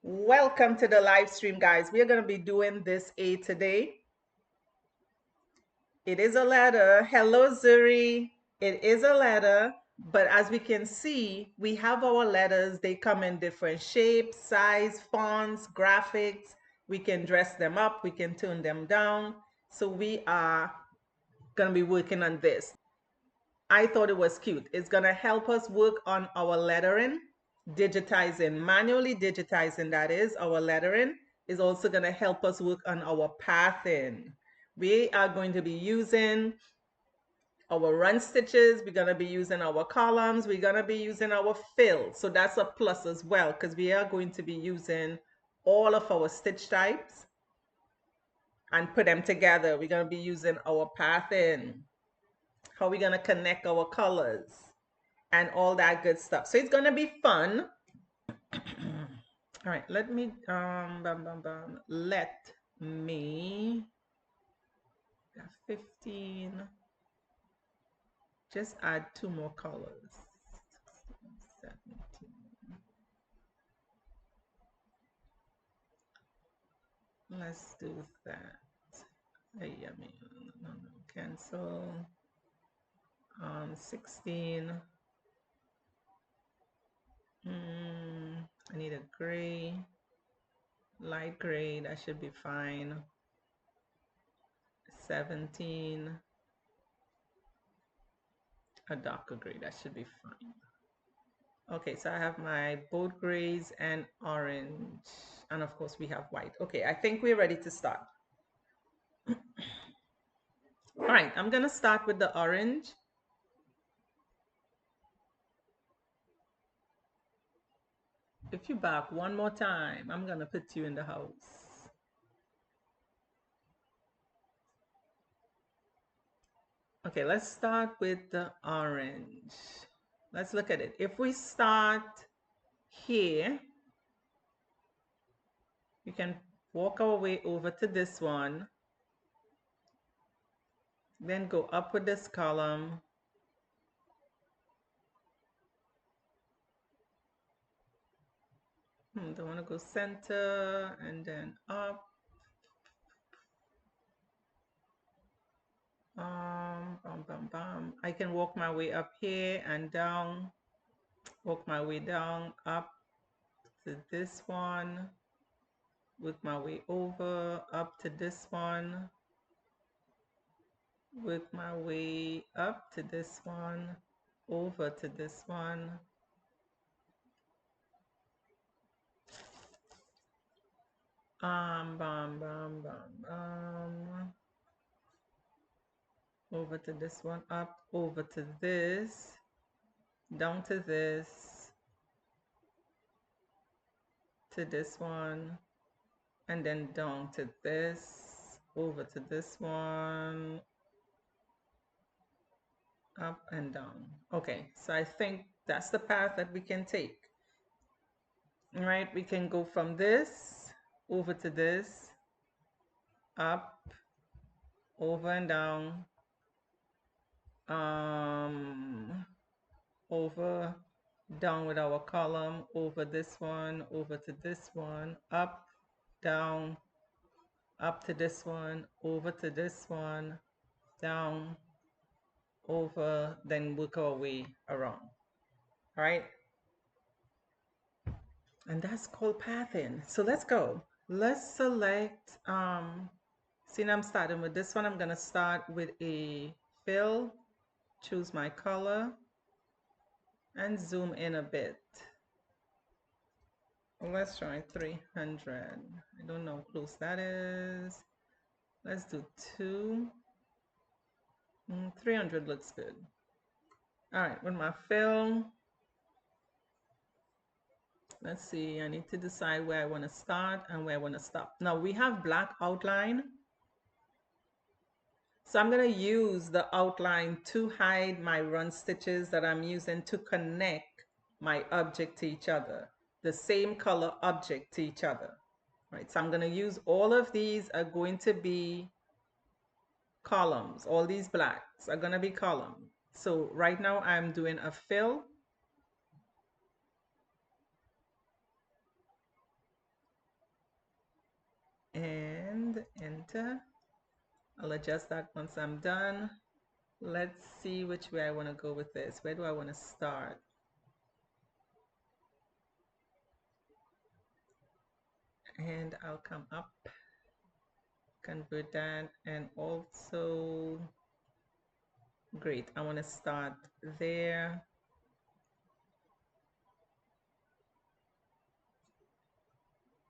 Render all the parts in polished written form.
Welcome to the live stream, guys. We are going to be doing this A today. It is a letter. Hello, Zuri. It is a letter, but as we can see, we have our letters. They come in different shapes, size, fonts, graphics. We can dress them up. We can tune them down. So we are going to be working on this. I thought it was cute. It's going to help us work on our lettering, digitizing, manually digitizing, that is, our lettering is also going to help us work on our pathing. We are going to be using our run stitches. We're going to be using our columns. We're going to be using our fill. So that's a plus as well, because we are going to be using all of our stitch types and put them together. We're going to be using our pathing, how we're going to connect our colors, and all that good stuff. So it's gonna be fun. All right, let me let me 15. Just add two more colors. 17. Let's do that. Hey, I mean, no, cancel. 16. I need a gray, light gray. That should be fine. 17. A darker gray. That should be fine. Okay, so I have my both grays and orange, and of course we have white. Okay, I think we're ready to start. All right, I'm gonna start with the orange. If you back one more time, I'm gonna put you in the house. Okay, let's start with the orange. Let's look at it. If we start here, we can walk our way over to this one, then go up with this column, don't want to go center, and then up. I can walk my way up here and down, walk my way down up to this one, work my way over up to this one, work my way up to this one, over to this one. Over to this one, up, over to this, down to this one, and then down to this, over to this one, up and down. Okay, so I think that's the path that we can take. All right, we can go from this over to this, up, over and down, over, down with our column, over this one, over to this one, up, down, up to this one, over to this one, down, over, then work our way around. All right, and that's called pathing. So let's go. Let's select, see, I'm starting with this one. I'm gonna start with a fill, choose my color, and zoom in a bit. Let's try 300. I don't know how close that is. Let's do 2. 300 looks good. All right, with my fill, let's see, I need to decide where I want to start and where I want to stop. Now we have black outline. So I'm going to use the outline to hide my run stitches that I'm using to connect my object to each other, the same color object to each other. Right, so I'm going to use all of these are going to be columns. All these blacks are going to be columns. So right now I'm doing a fill. center. I'll adjust that once I'm done. Let's see which way I want to go with this. Where do I want to start? And I'll come up, convert that, and also, great, I want to start there.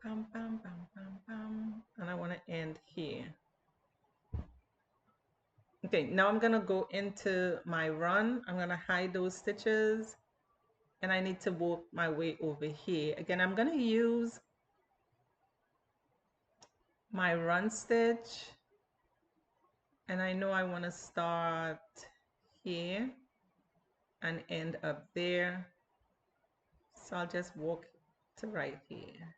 Pam, pam, pam, pam, pam. And I want to end here. Okay, now I'm gonna go into my run. I'm gonna hide those stitches and I need to work my way over here. Again, I'm gonna use my run stitch and I know I wanna start here and end up there. So I'll just walk to right here.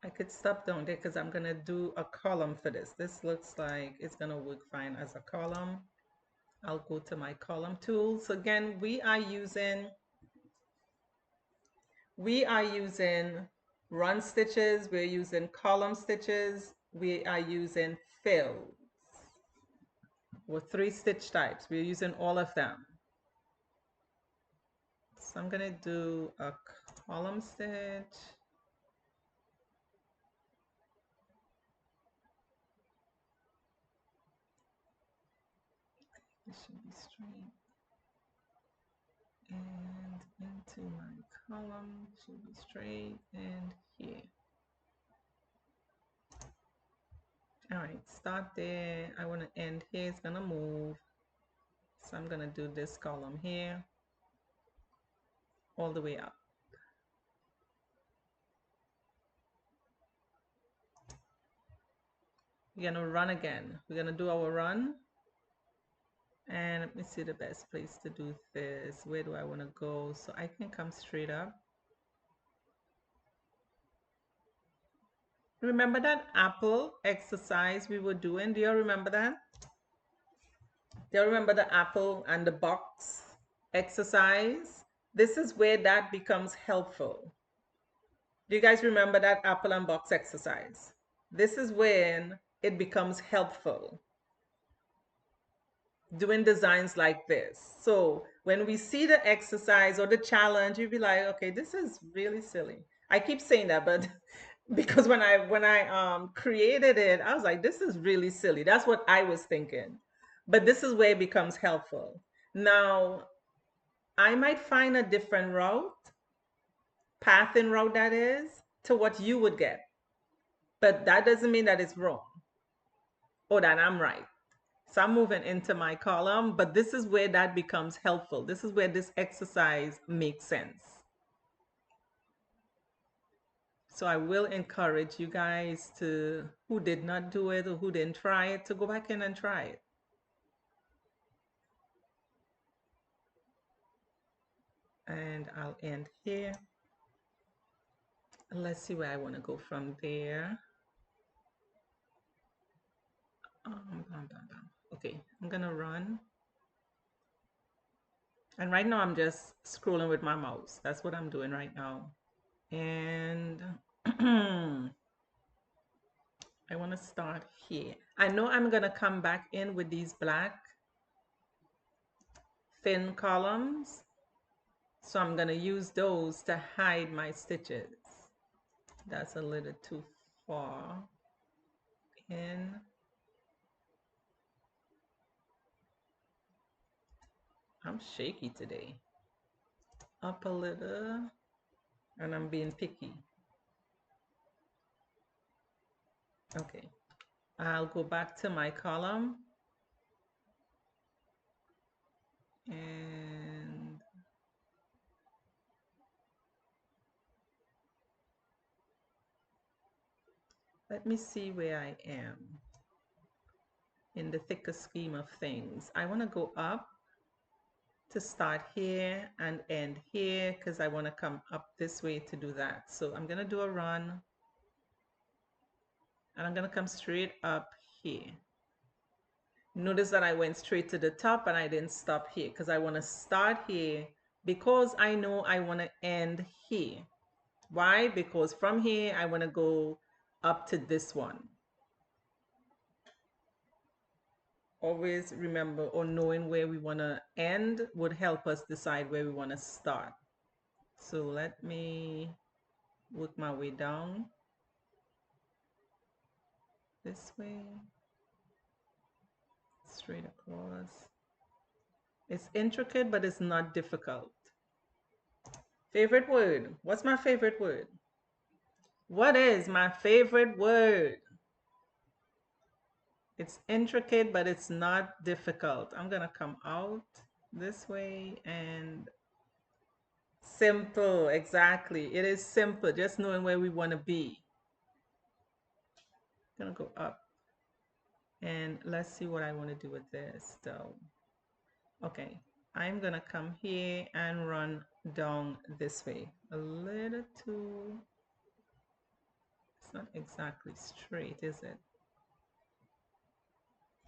I could stop down there because I'm gonna do a column for this. This looks like it's gonna work fine as a column. I'll go to my column tools. Again, we are using run stitches, we're using column stitches, we are using fills with 3 stitch types. We're using all of them. So I'm gonna do a column stitch. It should be straight. And into my column, should be straight, and here. All right, start there. I want to end here. It's gonna move. So I'm gonna do this column here all the way up. We're gonna run again. We're gonna do our run. And let me see the best place to do this. Where do I want to go? So I can come straight up. Remember that apple exercise we were doing? Do you remember that? Do you remember the apple and the box exercise? This is where that becomes helpful. Do you guys remember that apple and box exercise? This is when it becomes helpful, doing designs like this. So when we see the exercise or the challenge, you'd be like, okay, this is really silly. I keep saying that, but because when I created it, I was like, this is really silly. That's what I was thinking. But this is where it becomes helpful. Now, I might find a different route, path and route that is, to what you would get. But that doesn't mean that it's wrong or that I'm right. So I'm moving into my column, but this is where that becomes helpful. This is where this exercise makes sense. So I will encourage you guys to, who did not do it or who didn't try it, to go back in and try it. And I'll end here. Let's see where I want to go from there. Okay, I'm gonna run. And right now I'm just scrolling with my mouse. That's what I'm doing right now. And I want to start here. I know I'm going to come back in with these black thin columns. So I'm going to use those to hide my stitches. That's a little too far in. I'm shaky today. Up a little. And I'm being picky. Okay. I'll go back to my column. And let me see where I am in the thicker scheme of things. I want to go up to start here and end here because I want to come up this way to do that. So I'm going to do a run and I'm going to come straight up here. Notice that I went straight to the top and I didn't stop here because I want to start here because I know I want to end here. Why? Because from here, I want to go up to this one. Always remember, or knowing where we want to end would help us decide where we want to start. So let me work my way down this way, straight across. It's intricate, but it's not difficult. Favorite word. What's my favorite word? What is my favorite word? It's intricate, but it's not difficult. I'm going to come out this way and simple. Exactly. It is simple, just knowing where we want to be. I'm going to go up and let's see what I want to do with this. So, okay, I'm going to come here and run down this way. A little too, it's not exactly straight, is it?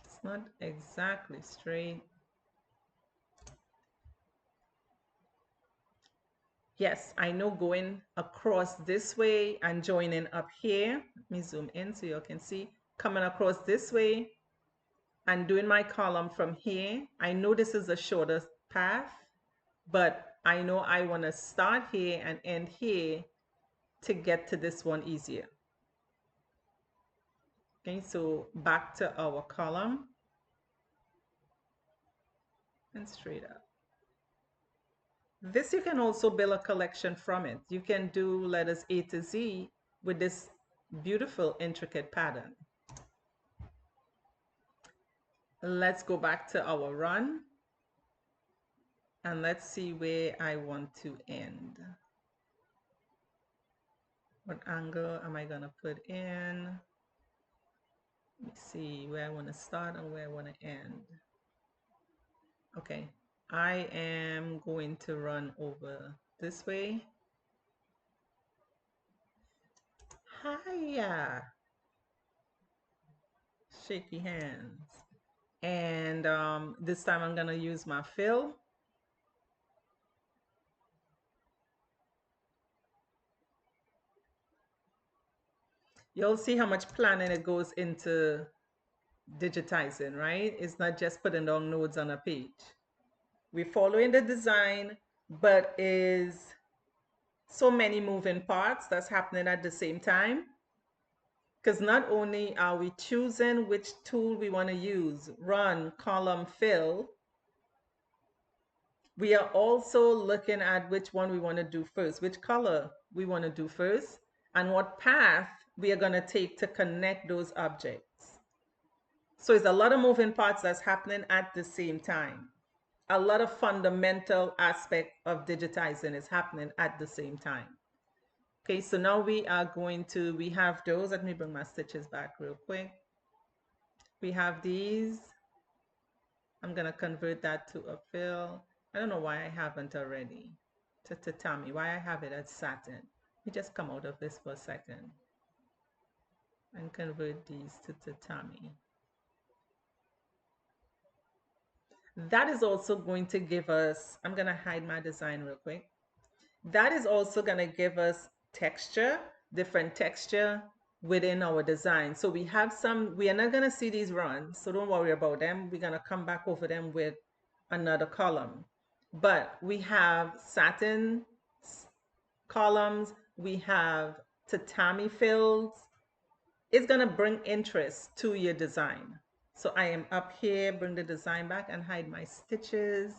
It's not exactly straight. Yes, I know going across this way and joining up here. Let me zoom in so you can see. Coming across this way and doing my column from here. I know this is a shorter path, but I know I want to start here and end here to get to this one easier. Okay, so back to our column and straight up. This you can also build a collection from it. You can do letters A to Z with this beautiful intricate pattern. Let's go back to our run and let's see where I want to end. What angle am I gonna put in? Let me see where I want to start and where I want to end. Okay, I am going to run over this way. Hiya. Shaky hands. And this time I'm gonna use my fill. You'll see how much planning it goes into digitizing, right? It's not just putting down nodes on a page. We're following the design, but is so many moving parts that's happening at the same time. Because not only are we choosing which tool we want to use, run, column, fill, we are also looking at which one we want to do first, which color we want to do first, and what path we are going to take to connect those objects. So it's a lot of moving parts that's happening at the same time. A lot of fundamental aspect of digitizing is happening at the same time. Okay, so now we are going to, we have those. Let me bring my stitches back real quick. We have these. I'm going to convert that to a fill. I don't know why I haven't already. To tatami, why I have it as satin. Let me just come out of this for a second and convert these to tatami. That is also going to give us, I'm going to hide my design real quick. That is also going to give us texture, different texture within our design. So we have some, we are not going to see these runs, so don't worry about them. We're going to come back over them with another column. But we have satin columns, we have tatami fills. It's going to bring interest to your design. So I am up here, bring the design back and hide my stitches.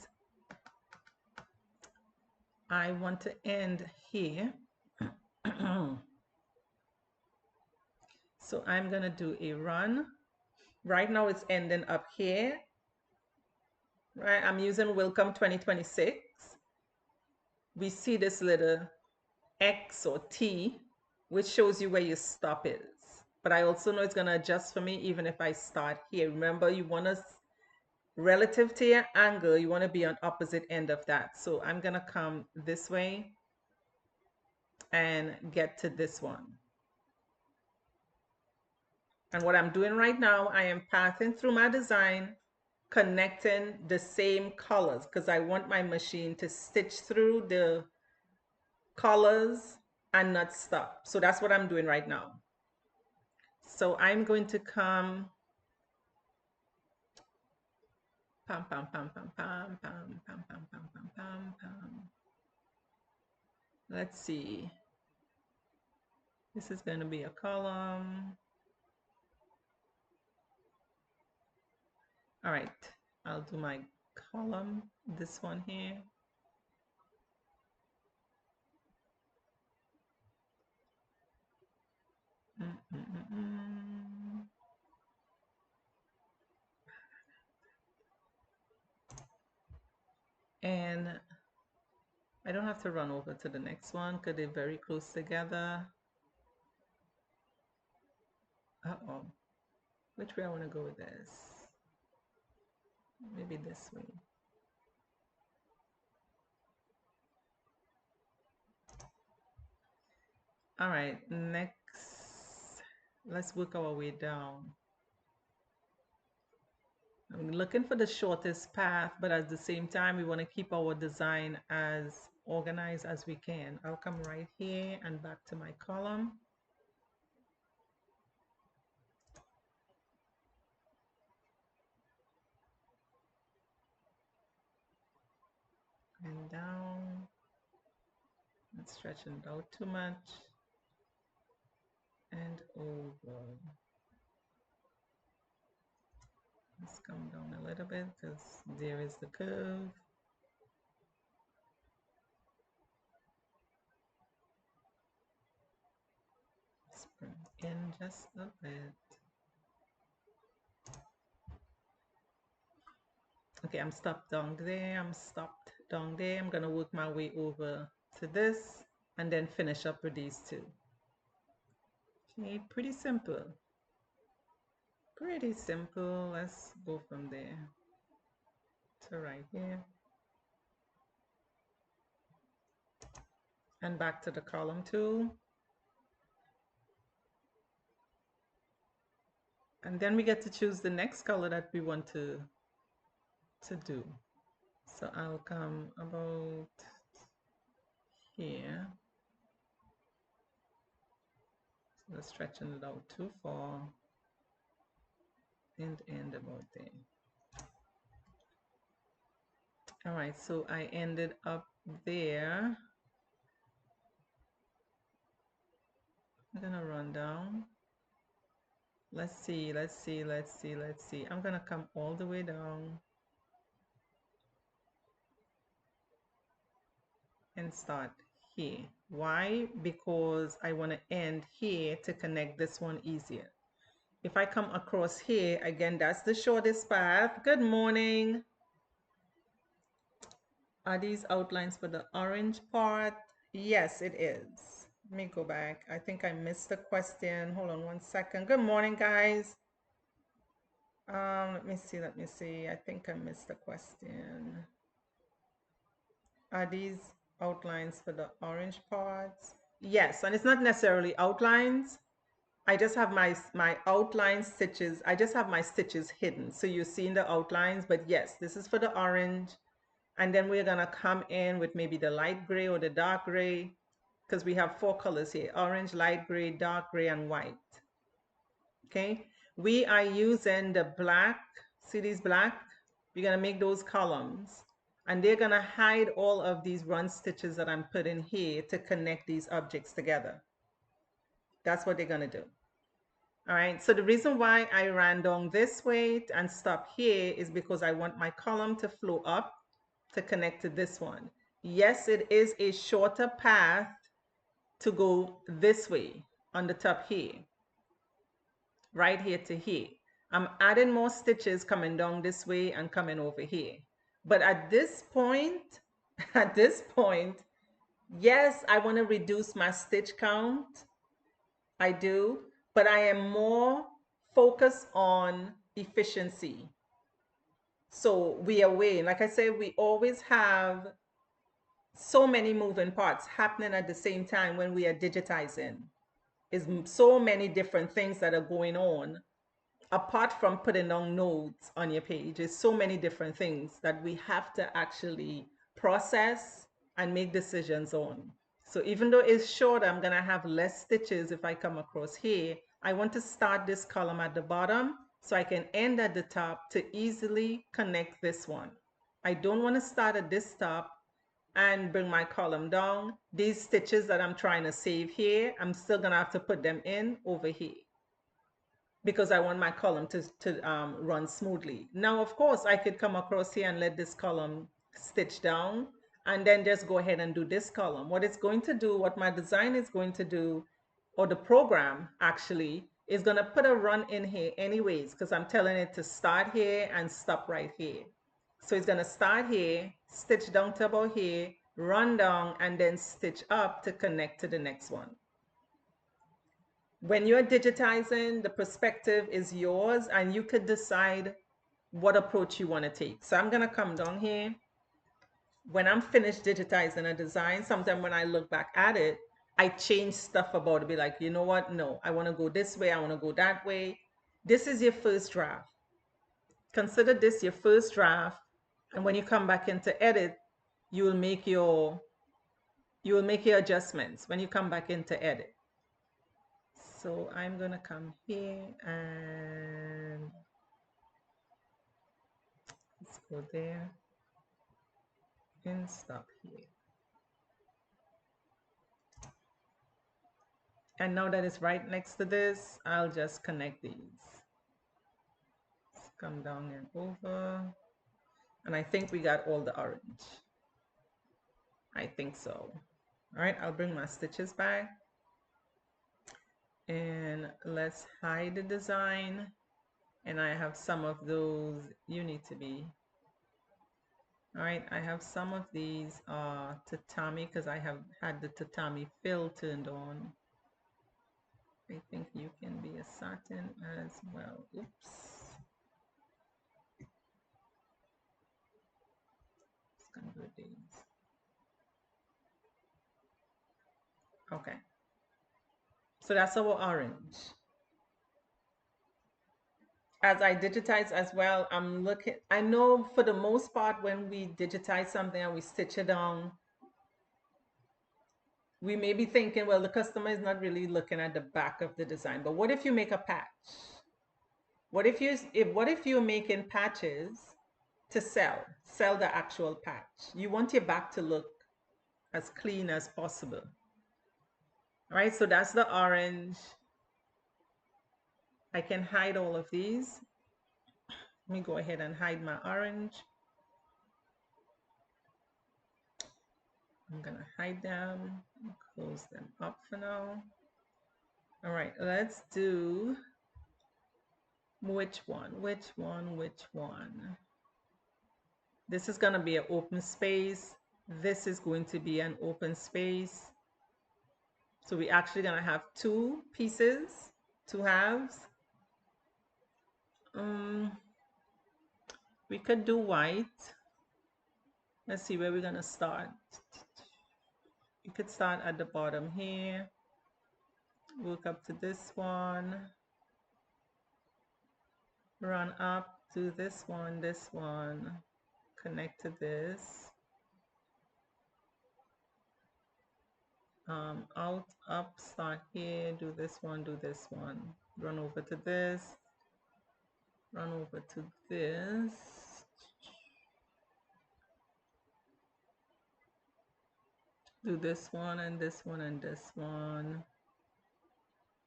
I want to end here. So I'm going to do a run. Right now it's ending up here. Right, I'm using Welcome 2026. We see this little X or T, which shows you where your stop is. But I also know it's going to adjust for me even if I start here. Remember, you want to, relative to your angle, you want to be on opposite end of that. So I'm going to come this way and get to this one. And what I'm doing right now, I am pathing through my design, connecting the same colors because I want my machine to stitch through the colors and not stop. So that's what I'm doing right now. So I'm going to come pam pam pam pam pam pam pam pam pam pam pam pam. Let's see. This is going to be a column. All right, I'll do my column, this one here. And I don't have to run over to the next one because they're very close together. Uh-oh. Which way I want to go with this? Maybe this way. All right, next, let's work our way down. I'm looking for the shortest path, but at the same time, we want to keep our design as organized as we can. I'll come right here and back to my column. And down. Not stretching it out too much. And over. Let's come down a little bit because there is the curve. Let's bring in just a bit. Okay, I'm stopped down there. I'm stopped down there. I'm gonna work my way over to this and then finish up with these two. Okay, pretty simple. Pretty simple. Let's go from there to right here. And back to the column tool. And then we get to choose the next color that we want to do. So I'll come about here. So stretching it out too far and end about there. All right, so I ended up there. I'm gonna run down. Let's see. I'm gonna come all the way down and start here. Why? Because I want to end here to connect this one easier. If I come across here, again, that's the shortest path. Good morning. Are these outlines for the orange part? Yes, it is. Let me go back. I think I missed the question. Hold on one second. Good morning, guys. Let me see. I think I missed the question. Are these outlines for the orange parts? Yes, and it's not necessarily outlines. I just have my outline stitches. I just have my stitches hidden. So you're seeing the outlines, but yes, this is for the orange. And then we're gonna come in with maybe the light gray or the dark gray, because we have 4 colors here: orange, light gray, dark gray, and white. Okay, we are using the black. See these black? We're gonna make those columns, and they're gonna hide all of these run stitches that I'm putting here to connect these objects together. That's what they're gonna do. All right, so the reason why I ran down this way and stop here is because I want my column to flow up to connect to this one. Yes, it is a shorter path to go this way on the top here, right here to here. I'm adding more stitches coming down this way and coming over here. But at this point, at this point, yes, I want to reduce my stitch count. I do, but I am more focused on efficiency. So we are weighing, like I said, we always have so many moving parts happening at the same time when we are digitizing. Is so many different things that are going on apart from putting on notes on your page. There's so many different things that we have to actually process and make decisions on. So even though it's shorter, I'm gonna have less stitches if I come across here. I want to start this column at the bottom so I can end at the top to easily connect this one. I don't want to start at this top and bring my column down. These stitches that I'm trying to save here, I'm still gonna have to put them in over here because I want my column to run smoothly. Now, of course, I could come across here and let this column stitch down and then just go ahead and do this column. What it's going to do, what my design is going to do, or the program actually, is gonna put a run in here anyways, because I'm telling it to start here and stop right here. So it's gonna start here, stitch down to about here, run down, and then stitch up to connect to the next one. When you're digitizing, the perspective is yours and you could decide what approach you want to take. So I'm going to come down here. When I'm finished digitizing a design, sometimes when I look back at it, I change stuff about it. Be like, you know what? No, I want to go this way. I want to go that way. This is your first draft. Consider this your first draft. And when you come back into edit, you will make your adjustments when you come back into edit. So I'm gonna come here and let's go there and stop here. And now that it's right next to this, I'll just connect these. Let's come down and over. And I think we got all the orange. I think so. All right, I'll bring my stitches back. And let's hide the design. And I have some of those, you need to be. All right, I have some of these tatami because I have had the tatami fill turned on. I think you can be a satin as well. Oops. Let's convert these. Okay. So that's our orange. As I digitize as well, I'm looking, I know for the most part when we digitize something and we stitch it down, we may be thinking, well, the customer is not really looking at the back of the design, but what if you make a patch? What if you're making patches to sell the actual patch? You want your back to look as clean as possible. All right, so that's the orange. I can hide all of these. Let me go ahead and hide my orange. I'm gonna hide them, close them up for now. All right, let's do which one? This is gonna be an open space. This is going to be an open space. So we're actually gonna have two pieces, two halves. We could do white. Let's see where we're gonna start. You could start at the bottom here, work up to this one, run up to this one, connect to this, out, up, start here, do this one, run over to this, run over to this, do this one and this one and this one,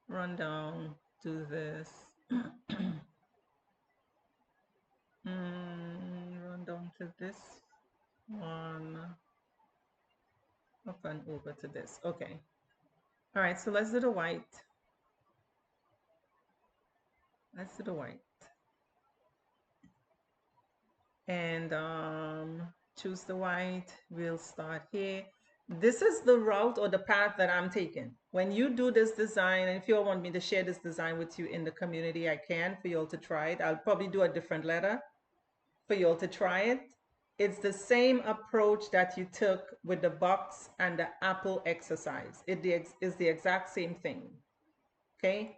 run down, do this, run down to this one, up and over to this. Okay. All right, so let's do the white. Let's do the white. And choose the white. We'll start here. This is the route or the path that I'm taking. When you do this design, and if you all want me to share this design with you in the community, I can for you all to try it. I'll probably do a different letter for you all to try it. It's the same approach that you took with the box and the apple exercise. It is the exact same thing. Okay.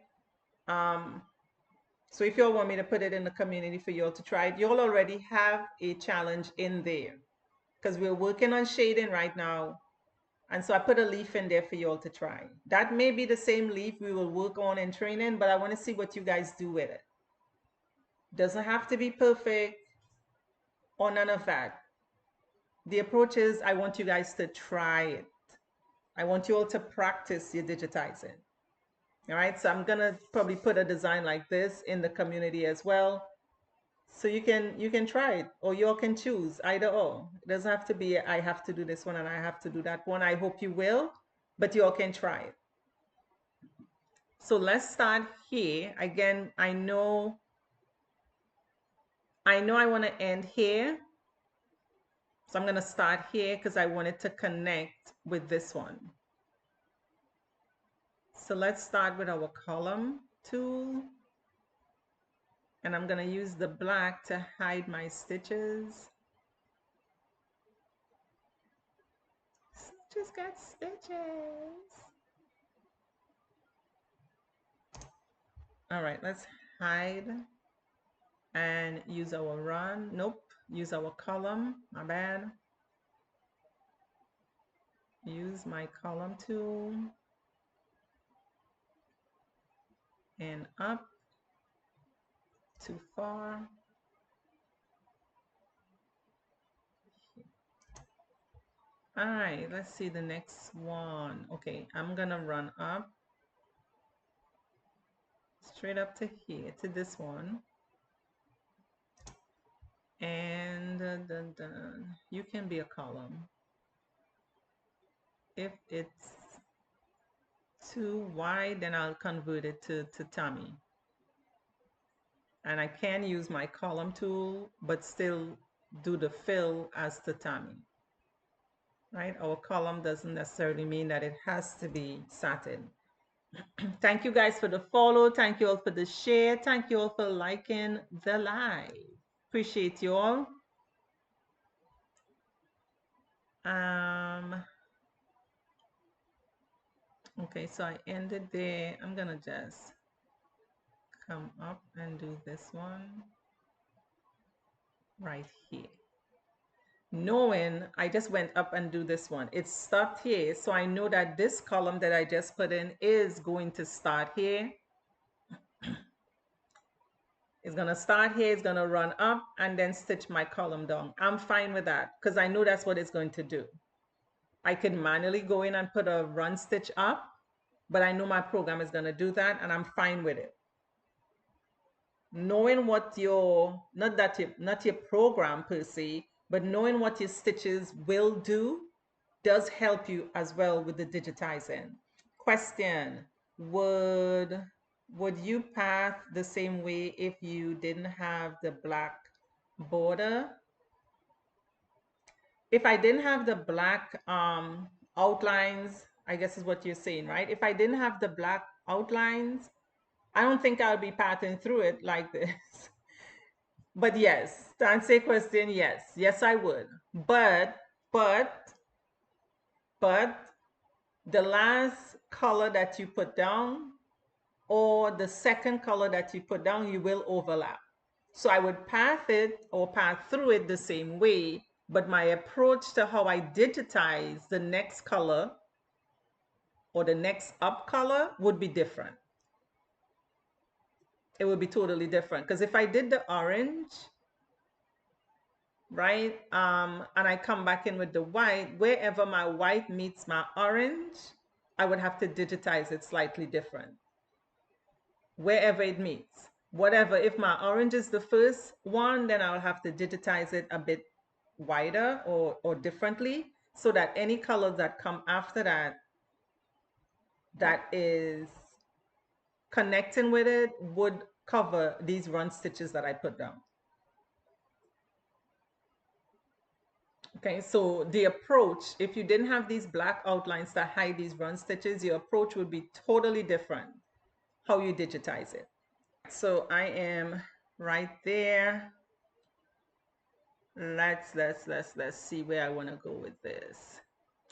So if you all want me to put it in the community for you all to try it, you all already have a challenge in there because we're working on shading right now. And so I put a leaf in there for you all to try. That may be the same leaf we will work on in training, but I want to see what you guys do with it. Doesn't have to be perfect or none of that. The approach is I want you guys to try it. I want you all to practice your digitizing. All right, so I'm gonna probably put a design like this in the community as well. So you can try it, or you all can choose either or. It doesn't have to be I have to do this one and I have to do that one. I hope you will, but you all can try it. So let's start here. Again, I know I want to end here. So I'm going to start here because I wanted to connect with this one. So let's start with our column tool. And I'm going to use the black to hide my stitches. Just got stitches. All right, let's hide and use our run. Nope, use our column. My bad. Use my column tool and up. Too far. All right, let's see the next one. Okay, I'm gonna run up straight up to here, to this one. And dun, dun. You can be a column. If it's too wide, then I'll convert it to Tommy. And I can use my column tool, but still do the fill as tatami. Right? Our column doesn't necessarily mean that it has to be satin. Thank you guys for the follow. Thank you all for the share. Thank you all for liking the live. Appreciate you all. Okay, so I ended there. I'm gonna just come up and do this one right here. Knowing I just went up and do this one. It stopped here. So I know that this column that I just put in is going to start here. It's gonna start here, it's gonna run up and then stitch my column down. I'm fine with that because I know that's what it's going to do. I could manually go in and put a run stitch up, but I know my program is gonna do that and I'm fine with it. Knowing what your, not your program per se, but knowing what your stitches will do does help you as well with the digitizing. Question, would you path the same way if you didn't have the black border? If I didn't have the black outlines, I guess is what you're saying, right? If I didn't have the black outlines, I don't think I'll be pathing through it like this. But yes, to answer your question, yes, I would. But the last color that you put down or the second color that you put down, you will overlap. So I would path it or path through it the same way, but my approach to how I digitize the next color or the next up color would be different. It would be totally different. Because if I did the orange, right, and I come back in with the white, wherever my white meets my orange, I would have to digitize it slightly different. Wherever it meets. Whatever, if my orange is the first one, then I'll have to digitize it a bit wider or differently so that any colors that come after that that is connecting with it would cover these run stitches that I put down. Okay, so the approach, if you didn't have these black outlines that hide these run stitches, your approach would be totally different how you digitize it. So I am right there. Let's see where I want to go with this.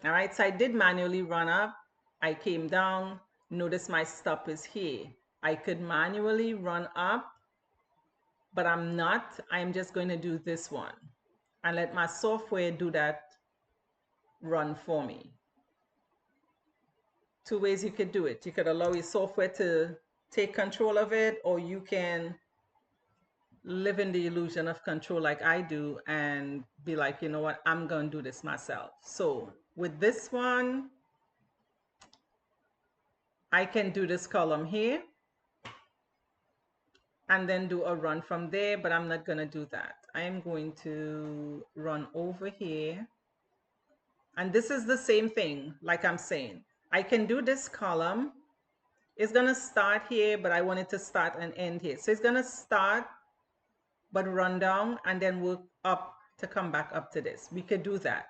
All right, so I did manually run up. I came down. Notice my stop is here. I could manually run up, but I'm not. I'm just going to do this one and let my software do that run for me. Two ways you could do it. You could allow your software to take control of it, or you can live in the illusion of control like I do and be like, you know what, I'm going to do this myself. So with this one, I can do this column here and then do a run from there, but I'm not going to do that. I am going to run over here. And this is the same thing, like I'm saying. I can do this column. It's going to start here, but I want it to start and end here. So it's going to start, but run down and then work up to come back up to this. We could do that.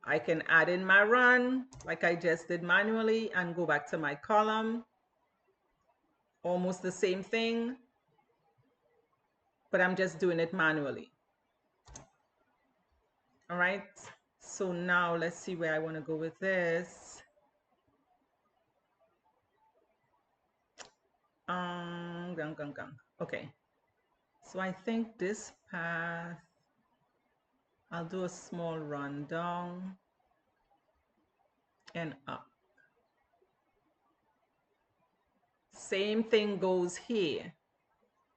I can add in my run like I just did manually and go back to my column. Almost the same thing, but I'm just doing it manually. All right. So now let's see where I want to go with this. Okay. So I think this path, I'll do a small run down and up. Same thing goes here.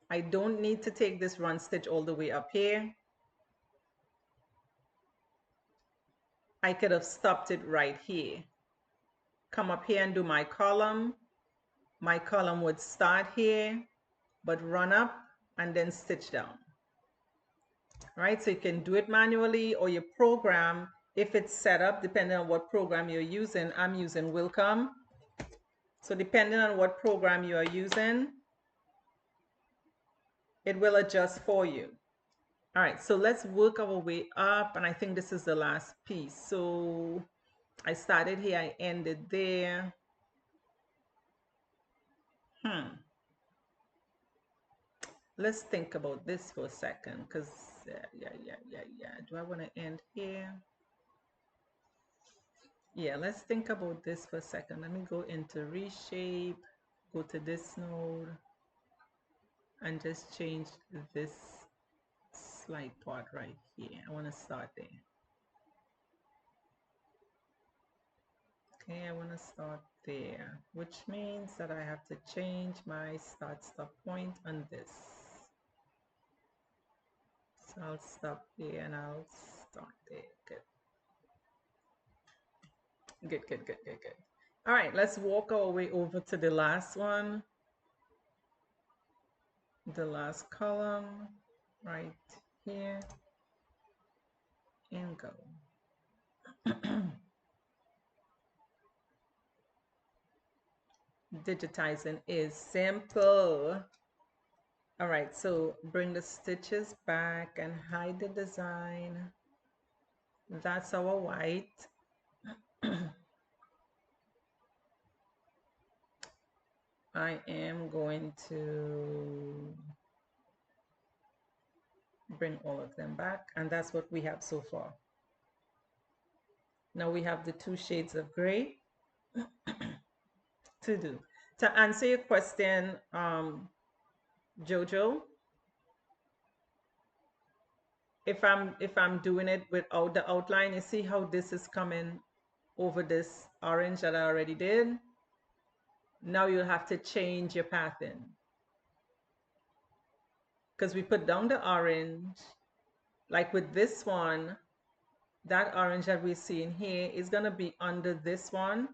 I don't need to take this run stitch all the way up here. I could have stopped it right here. Come up here and do my column. My column would start here, but run up and then stitch down. Right? So you can do it manually, or your program, if it's set up, depending on what program you're using. I'm using Wilcom. So depending on what program you are using, it will adjust for you. All right, so let's work our way up. And I think this is the last piece. So I started here, I ended there. Let's think about this for a second, because yeah. Do I want to end here? Yeah, let's think about this for a second. Let me go into reshape, go to this node, and just change this slight part right here. I want to start there. Okay, I want to start there, which means that I have to change my start stop point on this. So I'll stop there and I'll start there. Good. All right, let's walk our way over to the last one. The last column right here and go. Digitizing is simple. All right, so bring the stitches back and hide the design. That's our white. I am going to bring all of them back, and that's what we have so far. Now we have the 2 shades of gray to do. To answer your question, Jojo, if I'm doing it without the outline, you see how this is coming over this orange that I already did? Now you'll have to change your pattern, because we put down the orange. Like with this one, that orange that we're seeing here is going to be under this one.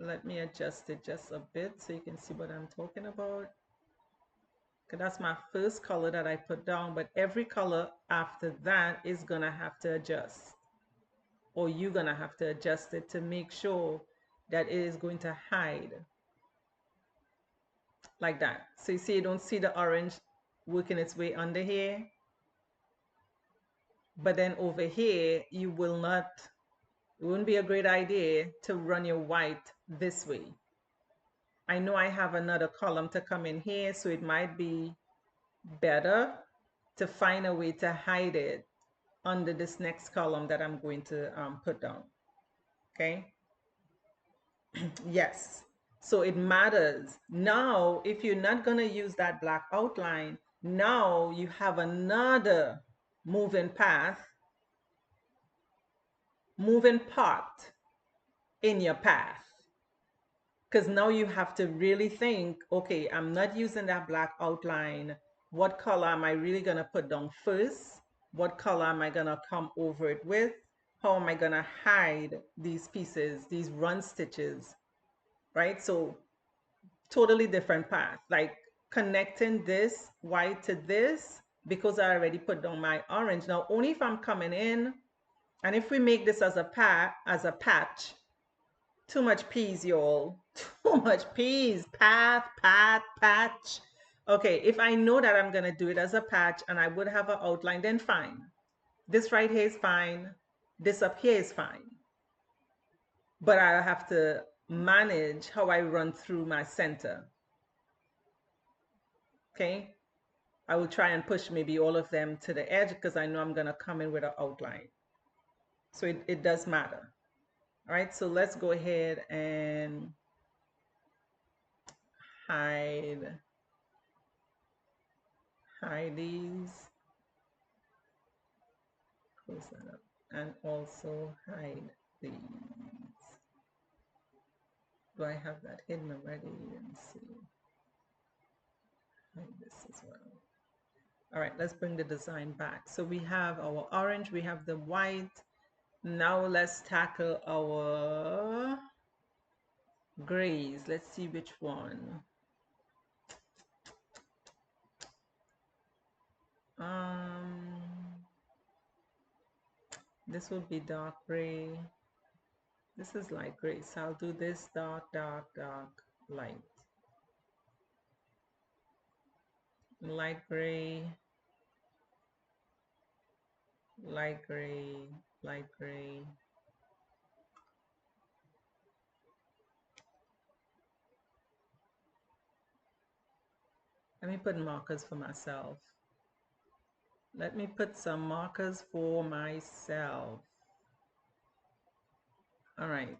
Let me adjust it just a bit so you can see what I'm talking about. Because that's my first color that I put down, but every color after that is going to have to adjust, or you're going to have to adjust it to make sure that it is going to hide like that. So you see, you don't see the orange working its way under here, but then over here you will not, it wouldn't be a great idea to run your white this way. I know I have another column to come in here, so it might be better to find a way to hide it under this next column that I'm going to put down. Okay. Yes. So it matters. Now, if you're not going to use that black outline, now you have another moving path, moving part in your path. Because now you have to really think, okay, I'm not using that black outline. What color am I really going to put down first? What color am I going to come over it with? How am I going to hide these pieces, these run stitches, right? So totally different path. Like connecting this white to this, because I already put down my orange. Now, only if I'm coming in, and if we make this as a patch, too much peas, y'all. Too much peas. Patch. Okay, if I know that I'm gonna do it as a patch and I would have an outline, then fine. This right here is fine. This up here is fine. But I have to manage how I run through my center. Okay, I will try and push maybe all of them to the edge because I know I'm gonna come in with an outline. So it does matter. All right, so let's go ahead and hide these. Close that up. And also hide these. Do I have that hidden already? Let me see. Hide this as well. All right, let's bring the design back. So we have our orange, we have the white. Now let's tackle our grays. Let's see which one. This would be dark gray. This is light gray, so I'll do this dark, light. Light gray, light gray, light gray. Let me put markers for myself. Let me put some markers for myself. All right,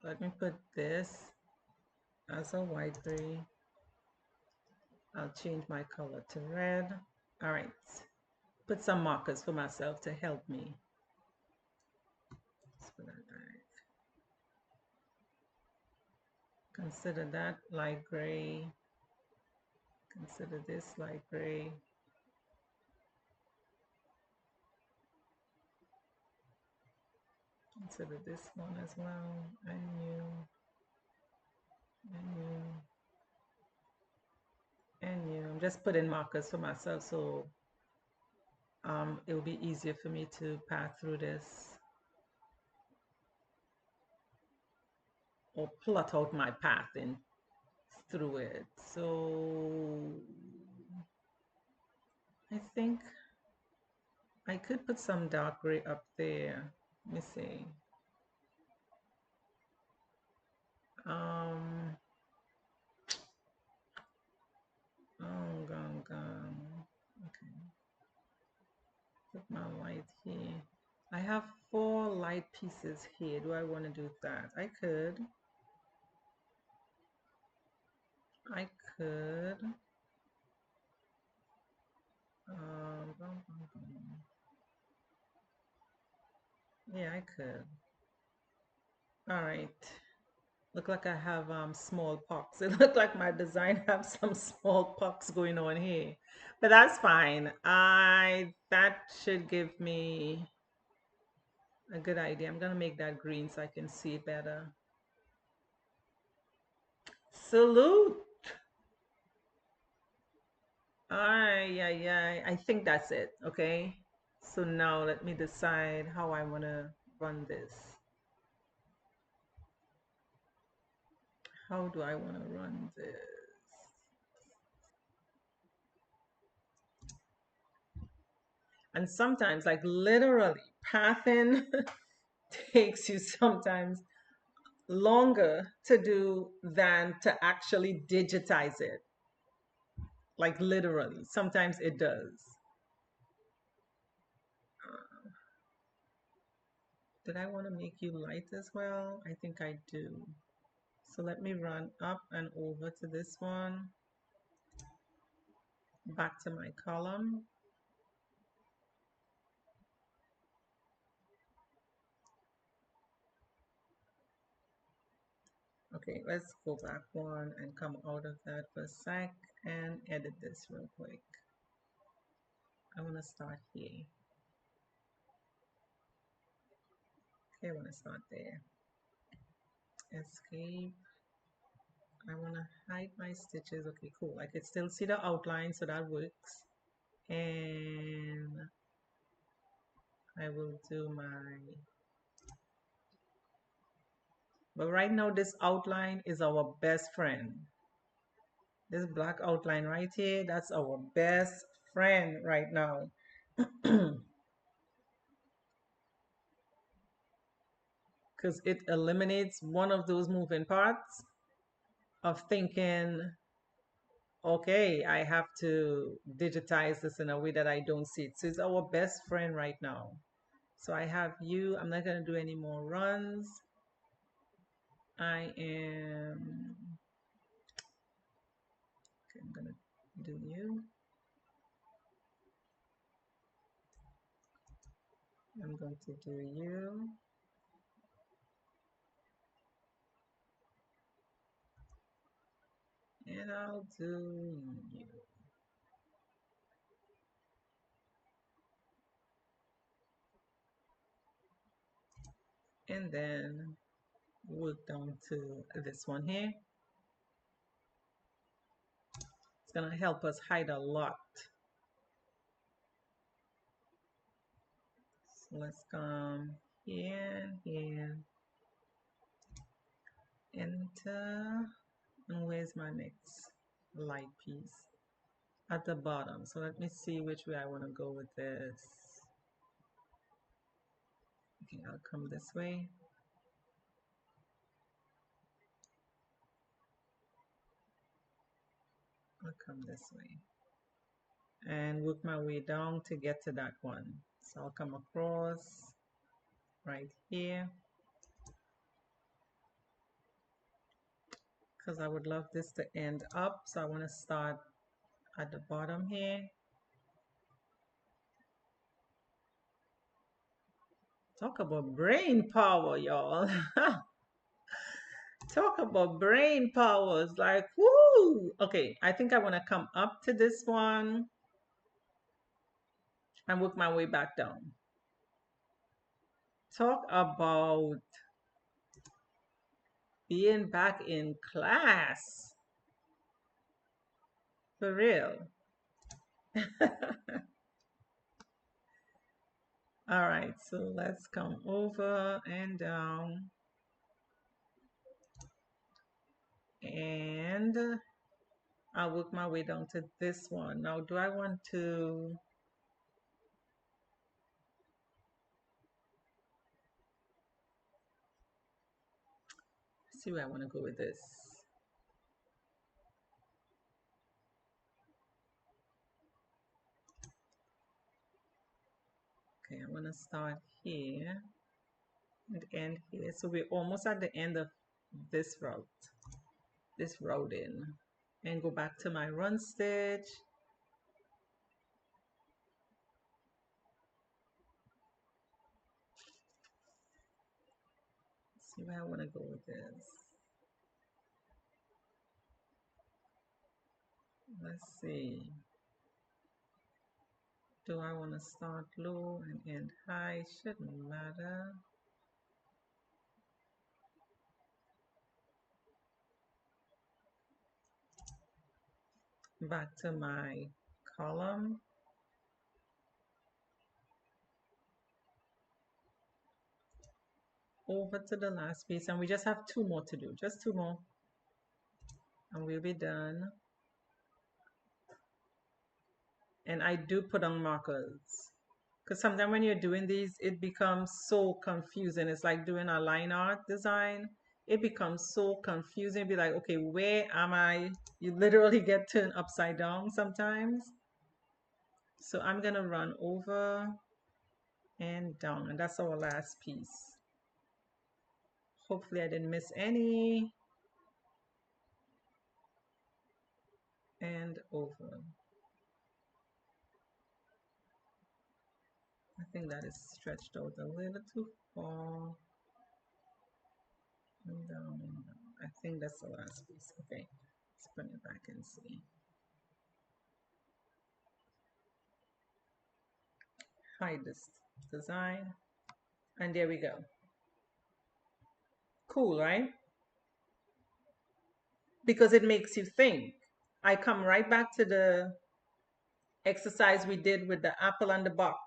let me put this as a white gray. I'll change my color to red. All right, put some markers for myself to help me. Consider that light gray. Consider this light gray. Consider this one as well, and you, and you, and you. I'm just putting markers for myself so it will be easier for me to pass through this or plot out my path in through it. So I think I could put some dark gray up there. Let me see. Okay. Put my light here. I have 4 light pieces here. Do I want to do that? I could. I could. Yeah, I could. All right. Look like I have smallpox. It looked like my design have some smallpox going on here, but that's fine. That should give me a good idea. I'm gonna make that green so I can see it better. Salute. Yeah. I think that's it. Okay. So now let me decide how I wanna run this. How do I wanna run this? And sometimes, like literally, pathing takes you sometimes longer to do than to actually digitize it. Like literally, sometimes it does. Did I want to make you light as well? I think I do. So let me run up and over to this one, back to my column. Okay, let's go back one and come out of that for a sec and edit this real quick. I want to start here. Okay, I want to start there. Escape. I want to hide my stitches. Okay, cool. I could still see the outline, so that works. And I will do my... But right now, this outline is our best friend. This black outline right here, that's our best friend right now. Because it eliminates one of those moving parts of thinking, okay, I have to digitize this in a way that I don't see it. So it's our best friend right now. So I have you. I'm not going to do any more runs. I am... Okay, I'm going to do you. I'm going to do you. And I'll do you. And then work down to this one here. It's going to help us hide a lot. So let's come here, here, enter. And where's my next light piece? At the bottom. So let me see which way I want to go with this. Okay, I'll come this way. I'll come this way. And work my way down to get to that one. So I'll come across right here. Because I would love this to end up. So I want to start at the bottom here. Talk about brain power, y'all. Talk about brain powers. Like, woo! Okay, I think I want to come up to this one and work my way back down. Talk about being back in class. For real. All right, so let's come over and down. And I'll work my way down to this one. Now, do I want to... see where I want to go with this. Okay, I want to start here and end here. So we're almost at the end of this route, this routing. And go back to my run stitch. See where I want to go with this. Let's see. Do I want to start low and end high? Shouldn't matter. Back to my column. Over to the last piece, and we just have two more to do. Just two more. And we'll be done. And I do put on markers. Because sometimes when you're doing these, it becomes so confusing. It's like doing a line art design. It becomes so confusing. Be like, okay, where am I? You literally get turned upside down sometimes. So I'm going to run over and down. And that's our last piece. Hopefully I didn't miss any. And over. I think that is stretched out a little too far. And down. I think that's the last piece. Okay, let's bring it back and see. Hide this design. And there we go. Cool, right? Because it makes you think. I come right back to the exercise we did with the apple and the box,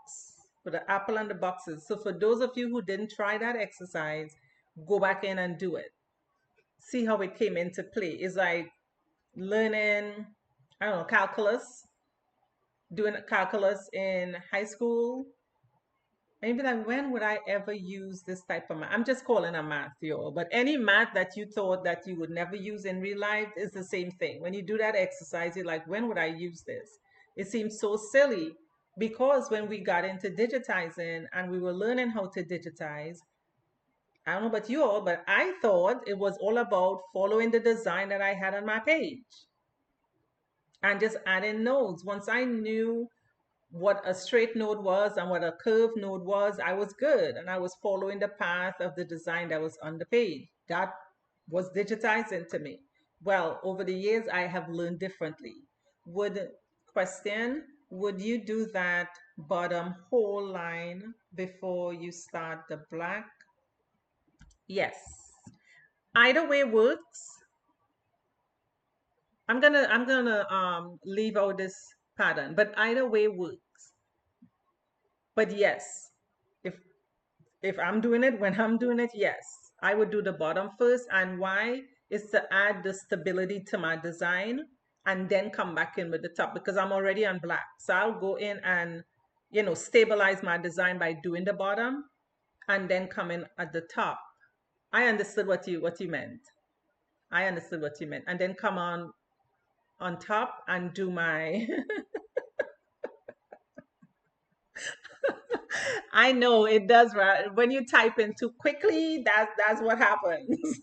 with the apple and the boxes. So for those of you who didn't try that exercise, go back in and do it. See how it came into play. It's like learning, I don't know, calculus, doing calculus in high school. And you'd be like, when would I ever use this type of math? I'm just calling a math, y'all. But any math that you thought that you would never use in real life is the same thing. When you do that exercise, you're like, when would I use this? It seems so silly because when we got into digitizing and we were learning how to digitize, I don't know about you all, but I thought it was all about following the design that I had on my page and just adding nodes. Once I knew what a straight node was and what a curved node was, I was good. And I was following the path of the design that was on the page. That was digitizing to me. Well, over the years, I have learned differently. Would question, would you do that bottom whole line before you start the black? Yes. Either way works. I'm gonna leave out this pattern, but either way works. But yes, if if I'm doing it, when I'm doing it, yes, I would do the bottom first. And why is to add the stability to my design and then come back in with the top because I'm already on black. So I'll go in and, stabilize my design by doing the bottom and then come in at the top. I understood what you meant. I understood what you meant. And then come on top and do my I know it does, right? When you type in too quickly, that's what happens.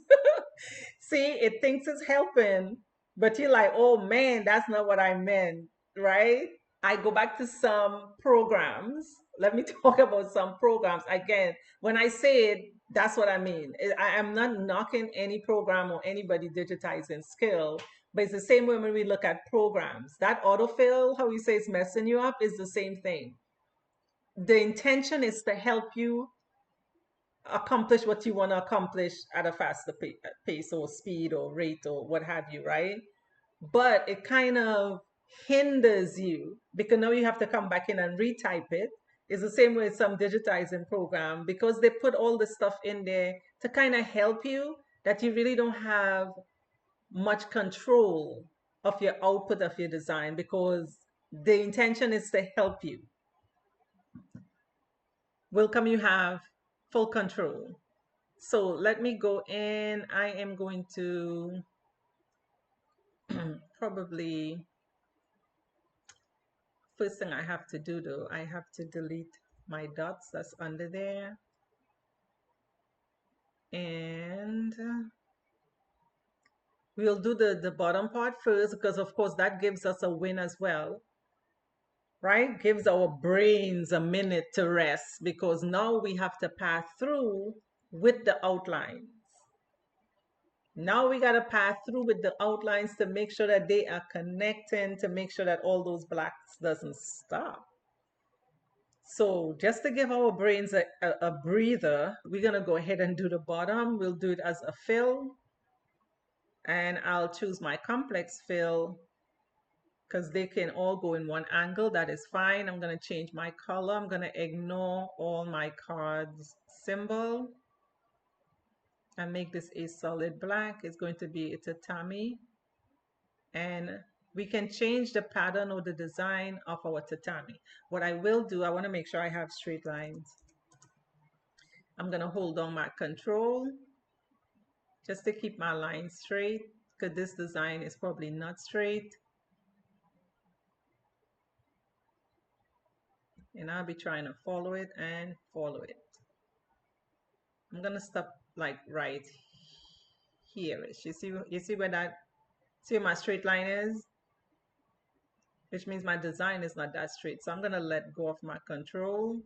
See, it thinks it's helping, but you're like, oh man, that's not what I meant, right? I go back to some programs. Let me talk about some programs. Again, when I say it, that's what I mean. I am not knocking any program or anybody digitizing skill, but it's the same way when we look at programs. That autofill, how you say it's messing you up, is the same thing. The intention is to help you accomplish what you want to accomplish at a faster pace or speed or rate or what have you, right? But it kind of hinders you because now you have to come back in and retype it. It's the same way with some digitizing program because they put all the stuff in there to kind of help you that you really don't have much control of your output of your design because the intention is to help you. Welcome, you have full control. So let me go in. I am going to probably, first thing I have to do though, I have to delete my dots that's under there. And we'll do the bottom part first because of course that gives us a win as well, right? Gives our brains a minute to rest because now we have to pass through with the outlines. Now we got to pass through with the outlines to make sure that they are connecting, to make sure that all those blacks doesn't stop. So just to give our brains a breather, we're going to go ahead and do the bottom. We'll do it as a fill. And I'll choose my complex fill because they can all go in one angle. That is fine. I'm going to change my color. I'm going to ignore all my cards symbol and make this a solid black. It's going to be a tatami. And we can change the pattern or the design of our tatami. What I will do, I want to make sure I have straight lines. I'm going to hold on my control just to keep my line straight because this design is probably not straight. And I'll be trying to follow it and follow it. I'm going to stop like right here. You see where that, see where my straight line is? Which means my design is not that straight. So I'm going to let go of my control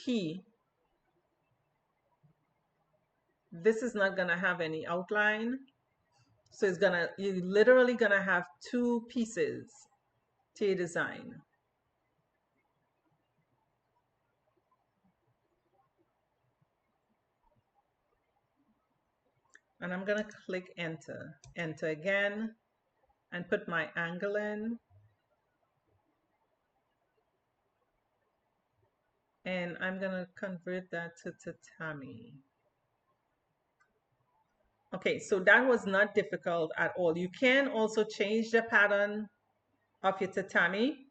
key This is not gonna have any outline. So you're literally gonna have two pieces to your design. And I'm gonna click enter, enter again, and put my angle in. And I'm gonna convert that to tatami. Okay, so that was not difficult at all. You can also change the pattern of your tatami.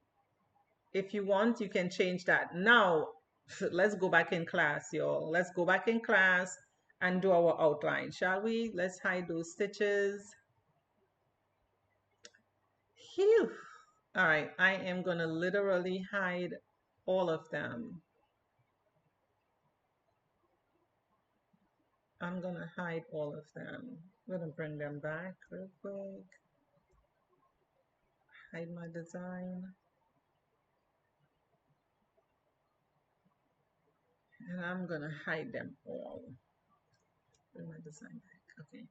If you want, you can change that. Now, let's go back in class, y'all. Let's go back in class and do our outline, shall we? Let's hide those stitches. Phew. All right, I am gonna literally hide all of them. I'm gonna hide all of them. I'm gonna bring them back real quick. Hide my design. And I'm gonna hide them all. Bring my design back. Okay.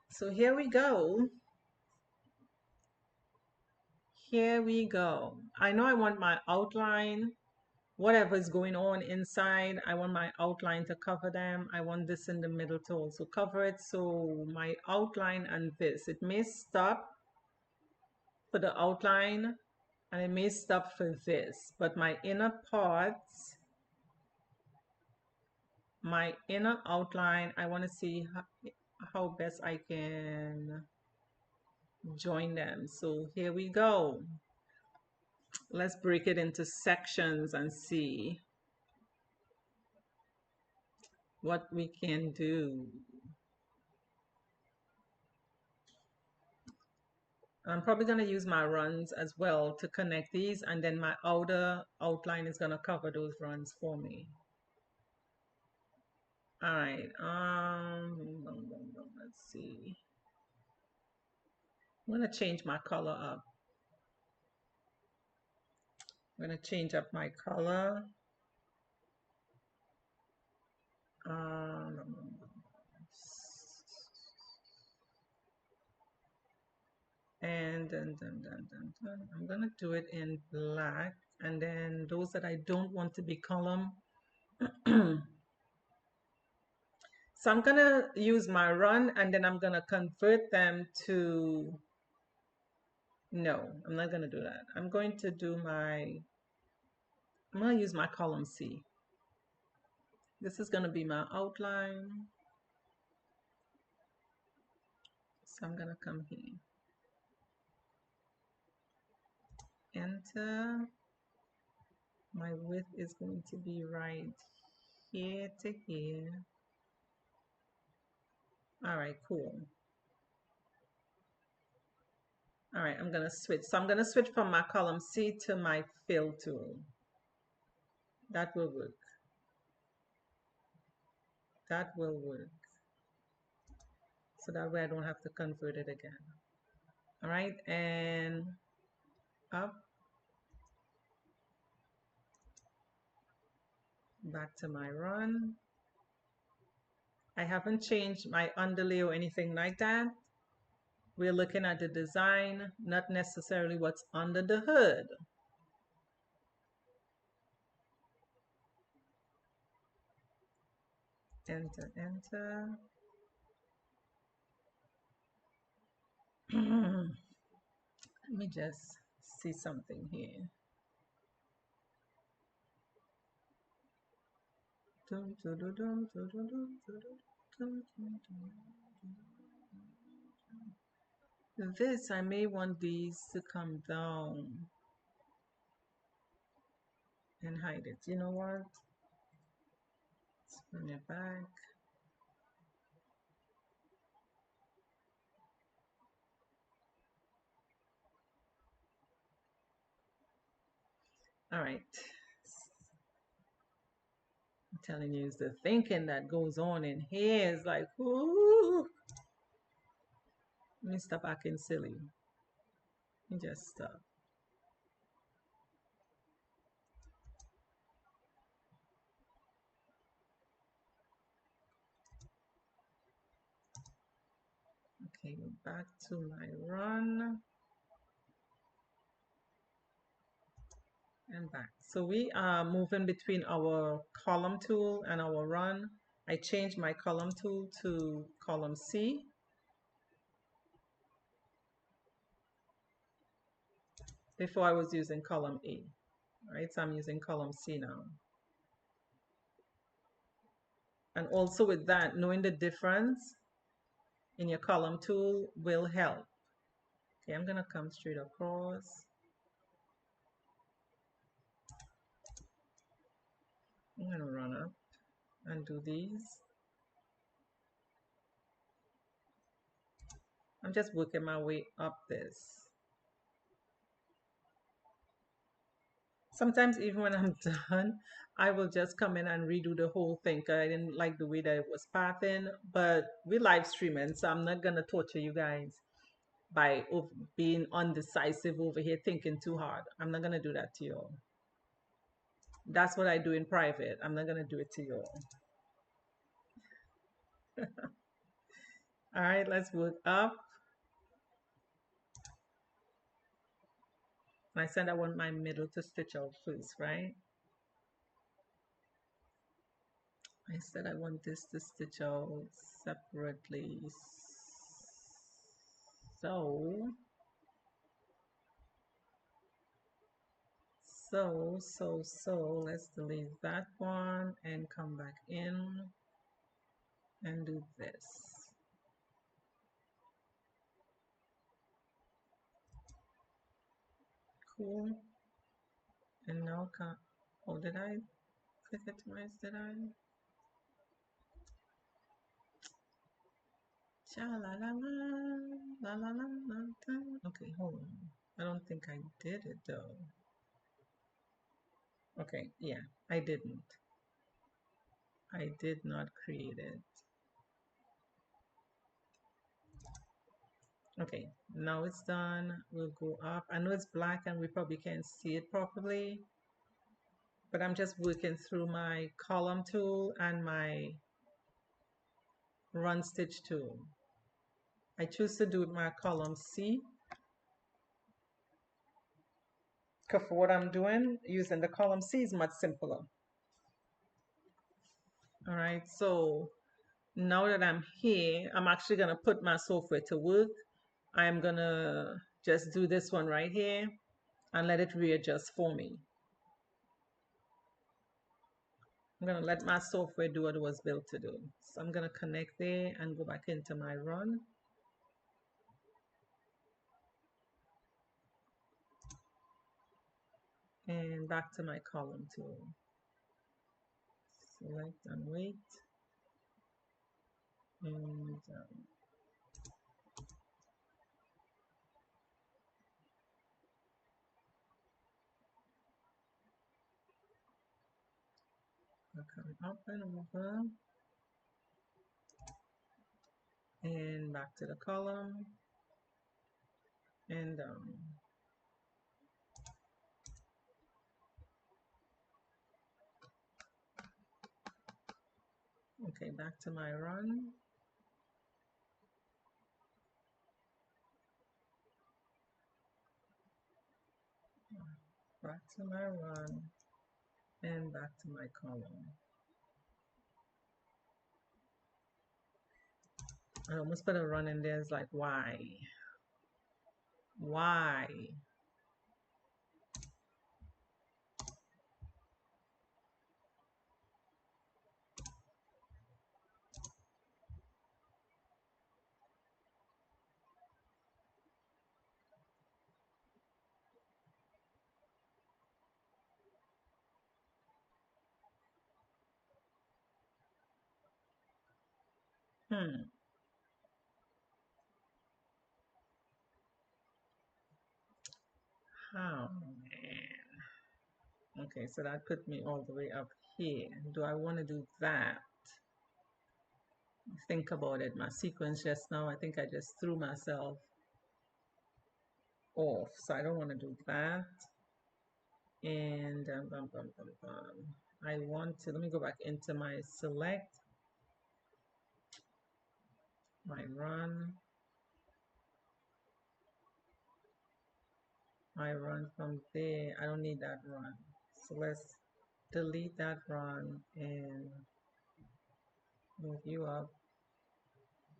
So here we go. Here we go. I know I want my outline, whatever is going on inside, I want my outline to cover them. I want this in the middle to also cover it. So my outline and this, it may stop for the outline and it may stop for this, but my inner parts, my inner outline, I want to see how best I can join them. So here we go. Let's break it into sections and see what we can do. I'm probably going to use my runs as well to connect these, and then my outer outline is going to cover those runs for me. All right, let's see. I'm going to change my color up. I'm going to change up my color. Um, and I'm going to do it in black. And then those that I don't want to be column. So I'm going to use my run and then I'm going to convert them to, no, I'm not going to do that. I'm going to do my, I'm going to use my column C. This is going to be my outline. So I'm going to come here. Enter. My width is going to be right here to here. All right, cool. All right, I'm going to switch. So I'm going to switch from my column C to my fill tool. That will work. That will work. So that way I don't have to convert it again. All right, and up, back to my run. I haven't changed my underlay or anything like that. We're looking at the design, not necessarily what's under the hood. Enter, enter. Let me just see something here. This, I may want these to come down and hide it. You know what? Let's bring it back. All right. I'm telling you, it's the thinking that goes on in here. It's like, ooh. Let me stop acting silly. Let me just stop. Okay, back to my run and back. So we are moving between our column tool and our run. I changed my column tool to column C. Before I was using column A, right? So I'm using column C now. And also with that, knowing the difference in your column tool will help. Okay, I'm gonna come straight across. I'm gonna run up and do these. I'm just working my way up this. Sometimes even when I'm done, I will just come in and redo the whole thing because I didn't like the way that it was pathing. But we live streaming, so I'm not gonna torture you guys by being undecisive over here thinking too hard. I'm not gonna do that to you all. That's what I do in private. I'm not gonna do it to you all. All right, let's work up. I said I want my middle to stitch out first, right? I said I want this to stitch out separately. So, let's delete that one and come back in and do this. Cool. And now, oh, did I click it twice? Did I? Cha la la la. Okay, hold on. I don't think I did it though. Okay, yeah, I didn't. I did not create it. Okay, now it's done. We'll go up. I know it's black and we probably can't see it properly, but I'm just working through my column tool and my run stitch tool. I choose to do it with my column C because for what I'm doing, using the column C is much simpler. All right, so now that I'm here, I'm actually gonna put my software to work. I'm gonna just do this one right here and let it readjust for me. I'm gonna let my software do what it was built to do. So I'm gonna connect there and go back into my run. And back to my column tool. Select and wait. And I'll come up and over. And back to the column. And okay, back to my run. Back to my run. And back to my column. I almost put a run in there. It's like, why? Why? How, man? Okay, so that put me all the way up here. Do I want to do that? Think about it. My sequence just now, I think I just threw myself off. So I don't want to do that. And I want to, let me go back into my select, my run. I run from there. I don't need that run. So let's delete that run and move you up.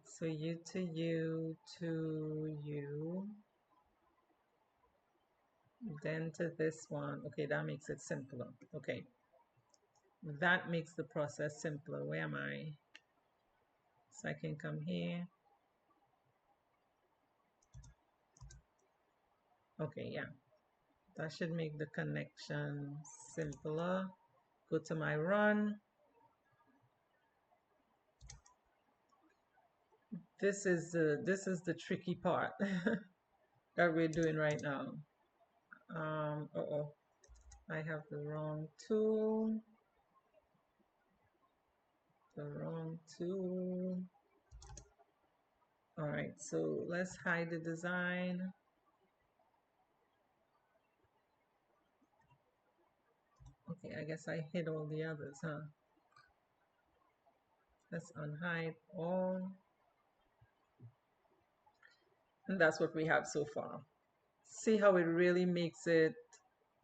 So you to you to you, then to this one. Okay, that makes it simpler. Okay, that makes the process simpler. Where am I? So I can come here. Okay, yeah, that should make the connection simpler. Go to my run. This is the tricky part that we're doing right now. Uh-oh, I have the wrong tool. The wrong tool. All right, so let's hide the design. Okay, I guess I hid all the others, huh? Let's unhide all. And that's what we have so far. See how it really makes it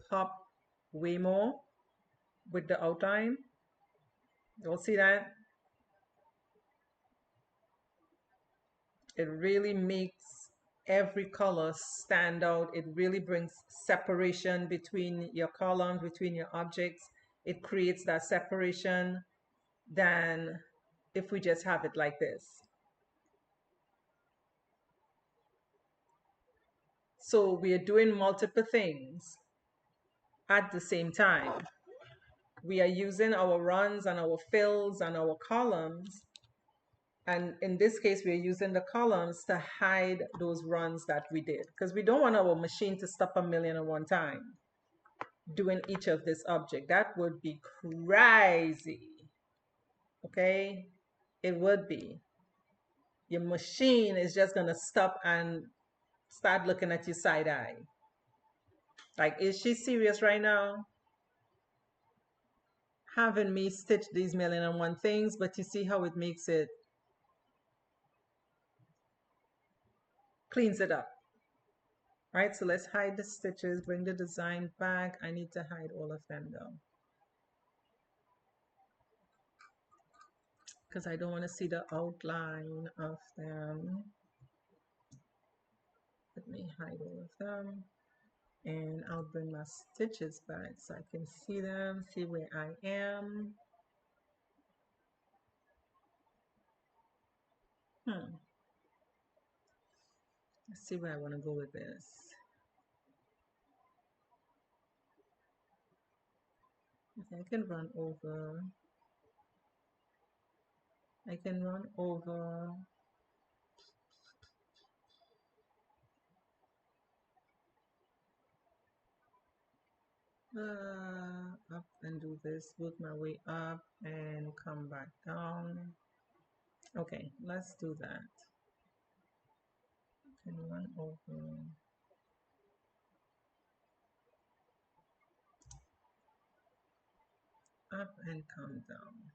pop way more with the outline? You'll see that? It really makes every color stand out. It really brings separation between your columns, between your objects. It creates that separation than if we just have it like this. So we are doing multiple things at the same time. We are using our runs and our fills and our columns. And in this case, we're using the columns to hide those runs that we did because we don't want our machine to stop a million at one time doing each of this object. That would be crazy. Okay? It would be. Your machine is just going to stop and start looking at you side eye. Like, is she serious right now? Having me stitch these million and one things, but you see how it makes it, cleans it up. Right, so let's hide the stitches, bring the design back. I need to hide all of them though, because I don't want to see the outline of them. Let me hide all of them. And I'll bring my stitches back so I can see them, see where I am. Let's see where I want to go with this. Okay, I can run over. I can run over. Up and do this, work my way up and come back down. Okay, let's do that. Can run over. Up and come down.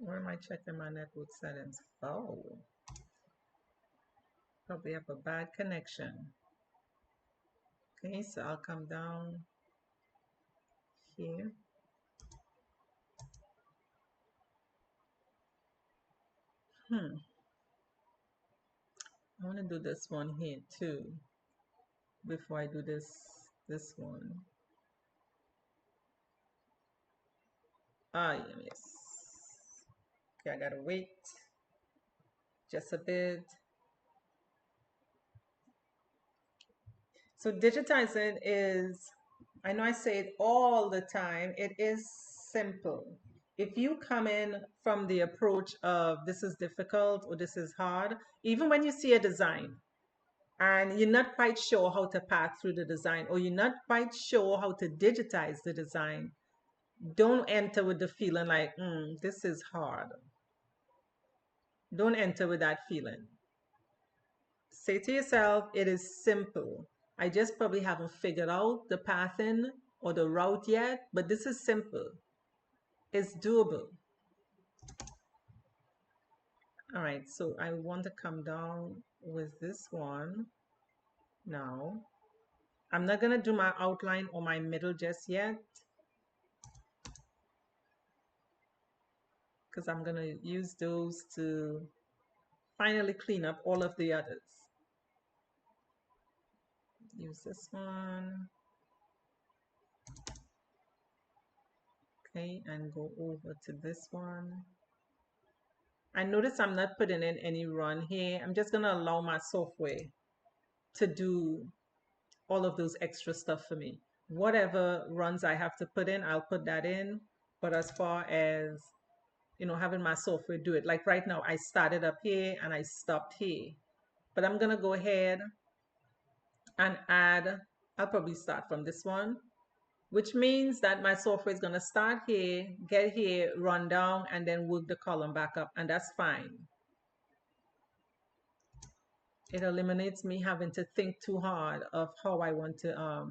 Where am I checking my network settings? Oh, probably have a bad connection. Okay, so I'll come down here. I want to do this one here too before I do this one. Ah, yes. Okay, I gotta wait just a bit. So digitizing is, I know I say it all the time, it is simple. If you come in from the approach of this is difficult or this is hard, even when you see a design and you're not quite sure how to path through the design or you're not quite sure how to digitize the design, don't enter with the feeling like, this is hard. Don't enter with that feeling. Say to yourself, it is simple. I just probably haven't figured out the pathing or the route yet, but this is simple. It's doable. All right, so I want to come down with this one now. I'm not gonna do my outline or my middle just yet because I'm gonna use those to finally clean up all of the others. Use this one. Okay, and go over to this one. I notice I'm not putting in any run here. I'm just gonna allow my software to do all of those extra stuff for me. Whatever runs I have to put in, I'll put that in. But as far as, having my software do it, like right now, I started up here and I stopped here. But I'm gonna go ahead and add, I'll probably start from this one, which means that my software is gonna start here, get here, run down, and then work the column back up, and that's fine. It eliminates me having to think too hard of how I want to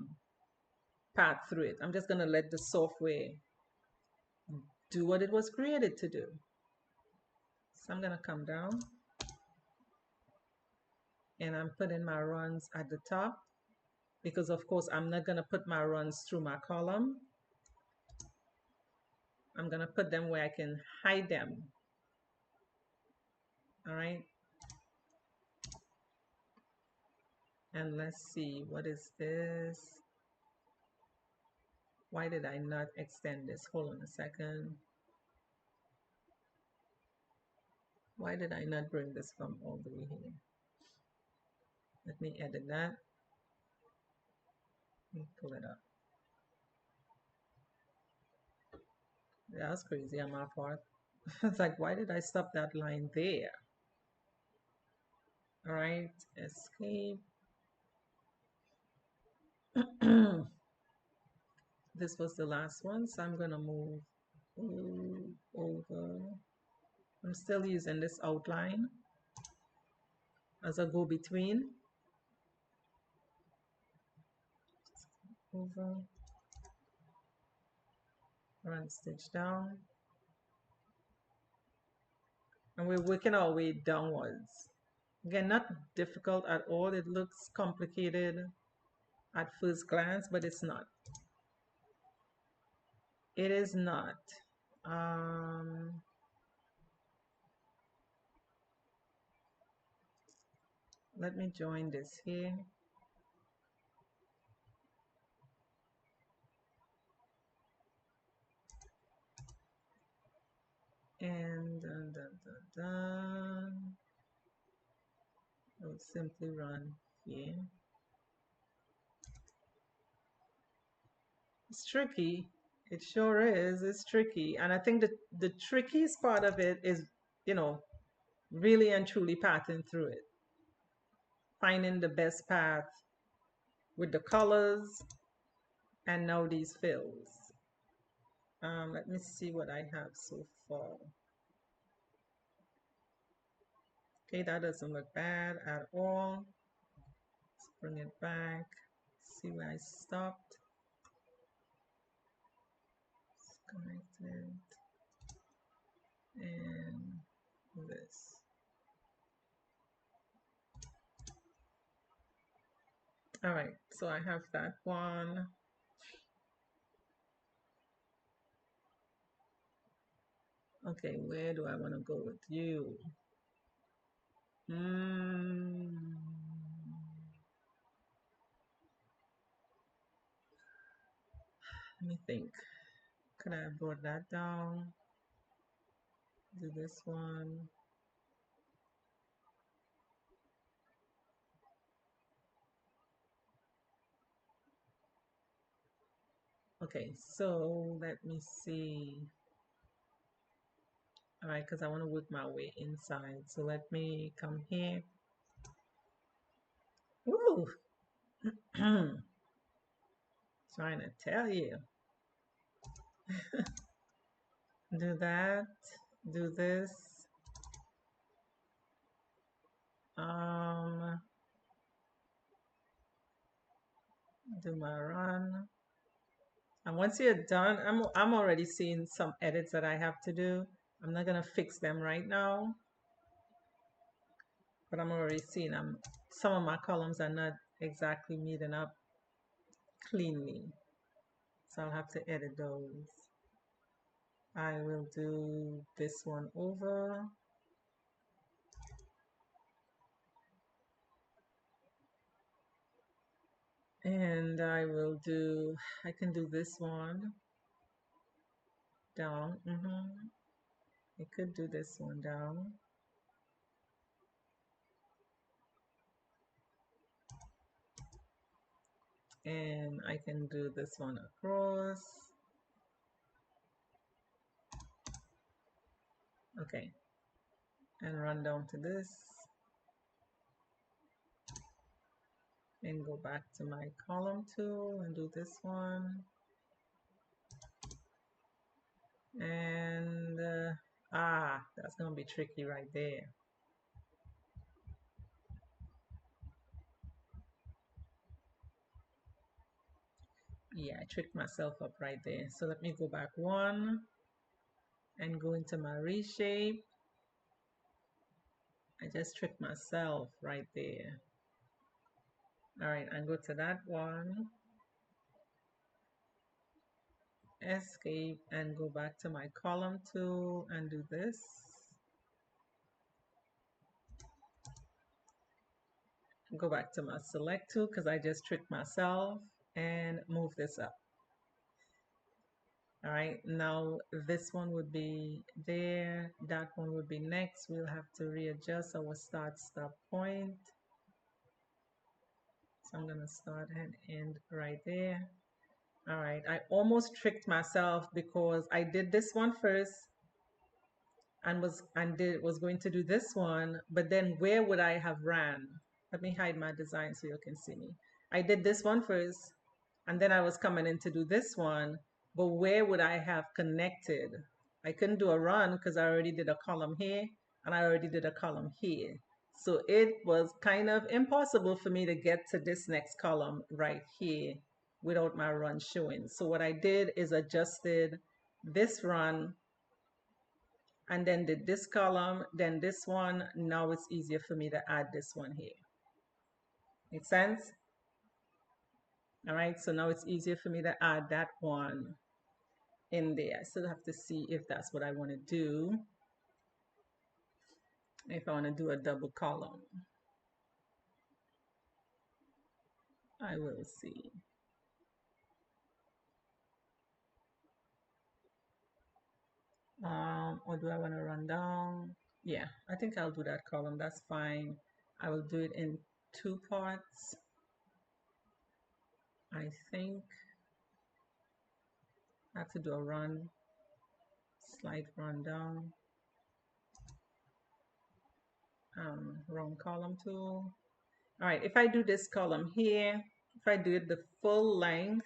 path through it. I'm just gonna let the software do what it was created to do. So I'm gonna come down and I'm putting my runs at the top because of course I'm not gonna put my runs through my column. I'm gonna put them where I can hide them. All right. And let's see, what is this? Why did I not extend this? Hold on a second. Why did I not bring this from all the way here? Let me edit that. Let me pull it up. That's crazy on my part. It's like, why did I stop that line there? All right, escape. This was the last one, so I'm gonna move over. I'm still using this outline as a go-between. Over, run stitch down. And we're working our way downwards. Again, not difficult at all. It looks complicated at first glance, but it's not. It is not. Um, Let me join this here. And dun, dun, dun, dun. I'll simply run here. It's tricky. It sure is. It's tricky. And I think that the trickiest part of it is, really and truly pathing through it. Finding the best path with the colors and now these fills. Let me see what I have so far. Okay, that doesn't look bad at all. Let's bring it back. See where I stopped. Connected. And this. All right, so I have that one. Okay, where do I want to go with you? Let me think. Could I have brought that down? Do this one. Okay, so let me see. All right, because I want to work my way inside. So let me come here. Ooh. Trying to tell you. Do that. Do this. Do my run. And once you're done, I'm already seeing some edits that I have to do. I'm not gonna fix them right now, but I'm already seeing some of my columns are not exactly meeting up cleanly. So I'll have to edit those. I will do this one over. And I can do this one down. I could do this one down. And I can do this one across. Okay. And run down to this. And go back to my column tool and do this one. And that's gonna be tricky right there. Yeah, I tricked myself up right there. So let me go back one and go into my reshape. I just tricked myself right there. All right, and go to that one, escape, and go back to my column tool and do this. Go back to my select tool because I just tricked myself and move this up. All right, now this one would be there, that one would be next. We'll have to readjust our start stop point. So I'm gonna start and end right there. All right, I almost tricked myself because I did this one first and was going to do this one, but then where would I have ran? Let me hide my design so you can see me. I did this one first, and then I was coming in to do this one, but where would I have connected? I couldn't do a run because I already did a column here and I already did a column here. So it was kind of impossible for me to get to this next column right here without my run showing. So what I did is adjusted this run and then did this column, then this one. Now it's easier for me to add this one here. Make sense? All right, so now it's easier for me to add that one in there. I still have to see if that's what I want to do. If I want to do a double column, I will see. Or do I want to run down? Yeah, I think I'll do that column. That's fine. I will do it in two parts. I think I have to do a run, slight run down. Wrong column tool. All right, if I do this column here, if I do it the full length,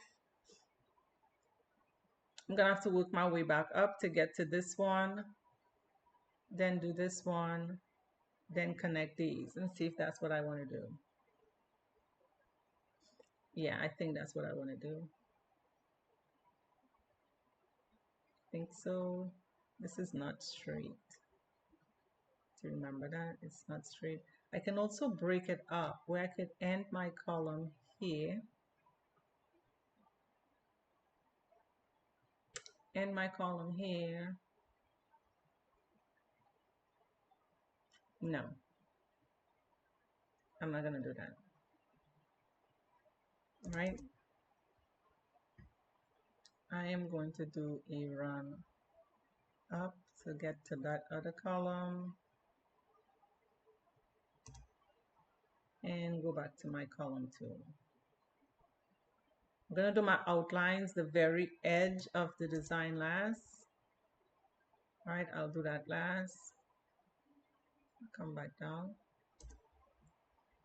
I'm gonna have to work my way back up to get to this one, then do this one, then connect these and see if that's what I want to do. Yeah, I think that's what I want to do. I think so. This is not straight. To remember that it's not straight. I can also break it up where I could end my column here, end my column here. No, I'm not gonna do that. All right, I am going to do a run up to get to that other column and go back to my column tool. I'm gonna do my outlines, the very edge of the design last. All right, I'll do that last. Come back down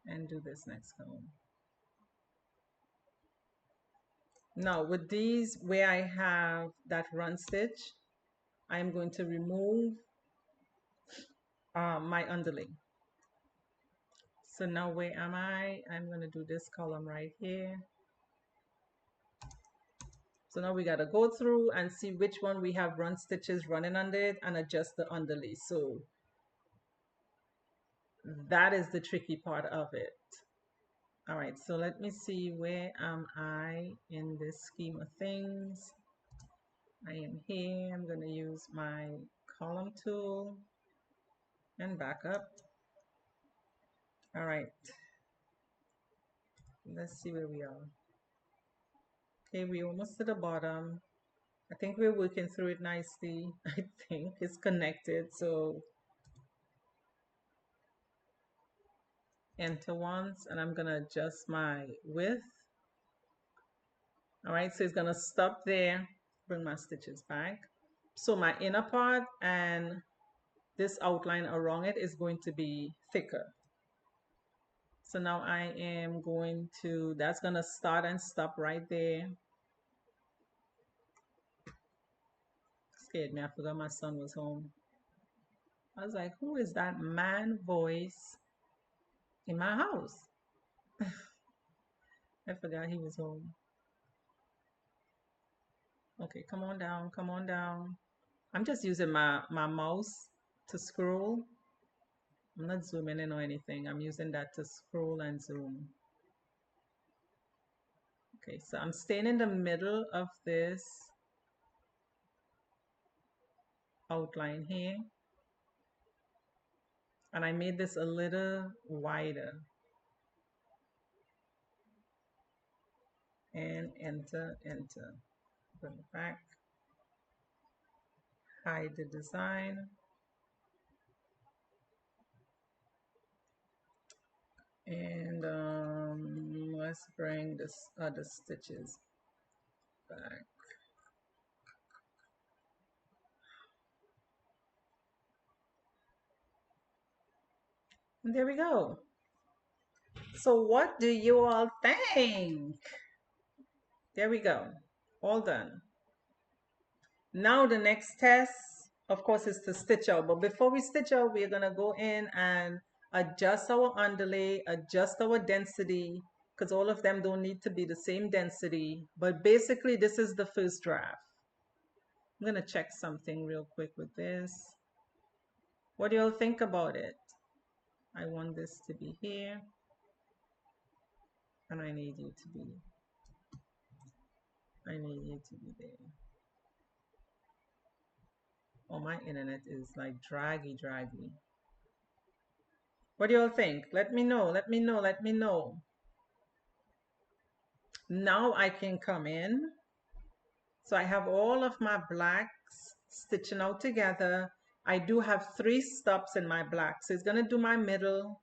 and do this next column. Now with these, where I have that run stitch, I'm going to remove my underlay. So now where am I? I'm going to do this column right here. So now we got to go through and see which one we have run stitches running under it and adjust the underlay. So that is the tricky part of it. All right, so let me see, where am I in this scheme of things? I am here. I'm going to use my column tool and back up. All right, let's see where we are. Okay, we're almost to the bottom. I think we're working through it nicely. I think it's connected. So enter once, and I'm gonna adjust my width. All right, so it's gonna stop there, bring my stitches back. So my inner part and this outline around it is going to be thicker. So now I am going to, that's gonna start and stop right there. Scared me, I forgot my son was home. I was like, who is that man voice in my house? I forgot he was home. Okay, come on down, come on down. I'm just using my mouse to scroll. I'm not zooming in or anything. I'm using that to scroll and zoom. Okay, so I'm staying in the middle of this outline here. And I made this a little wider. And enter, enter. Bring it back. Hide the design. And let's bring this other stitches back. And there we go. So what do you all think? There we go. All done. Now the next test, of course, is to stitch out. But before we stitch out, we're going to go in and adjust our underlay, adjust our density, because all of them don't need to be the same density. But basically, this is the first draft. I'm going to check something real quick with this. What do you all think about it? I want this to be here. And I need you to be there. Oh, my internet is like draggy. What do you all think? Let me know, let me know, let me know. Now I can come in. So I have all of my blacks stitching out together. I do have 3 stops in my black. So it's gonna do my middle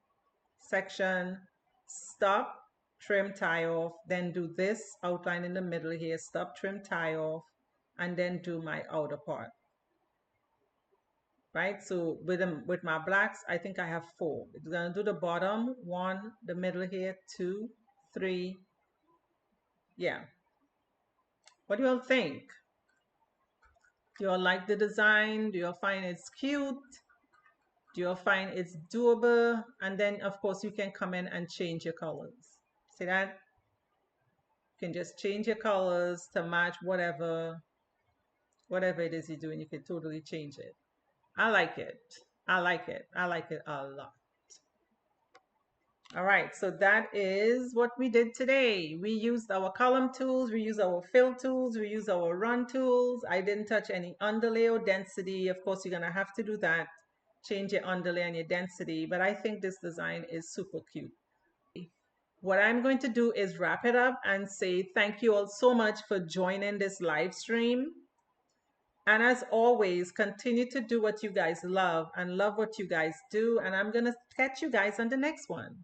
section, stop, trim, tie off, then do this outline in the middle here, stop, trim, tie off, and then do my outer part. Right, so with my blacks, I think I have 4. It's gonna do the bottom 1, the middle here 2, 3. Yeah. What do you all think? Do you all like the design? Do you all find it's cute? Do you all find it's doable? And then of course you can come in and change your colors. See that? You can just change your colors to match whatever it is you're doing. You can totally change it. I like it. I like it. I like it a lot. All right, so that is what we did today. We used our column tools, we used our fill tools, we used our run tools. I didn't touch any underlay or density. Of course, you're gonna have to do that, change your underlay and your density, but I think this design is super cute. What I'm going to do is wrap it up and say thank you all so much for joining this live stream. And as always, continue to do what you guys love and love what you guys do. And I'm gonna catch you guys on the next one.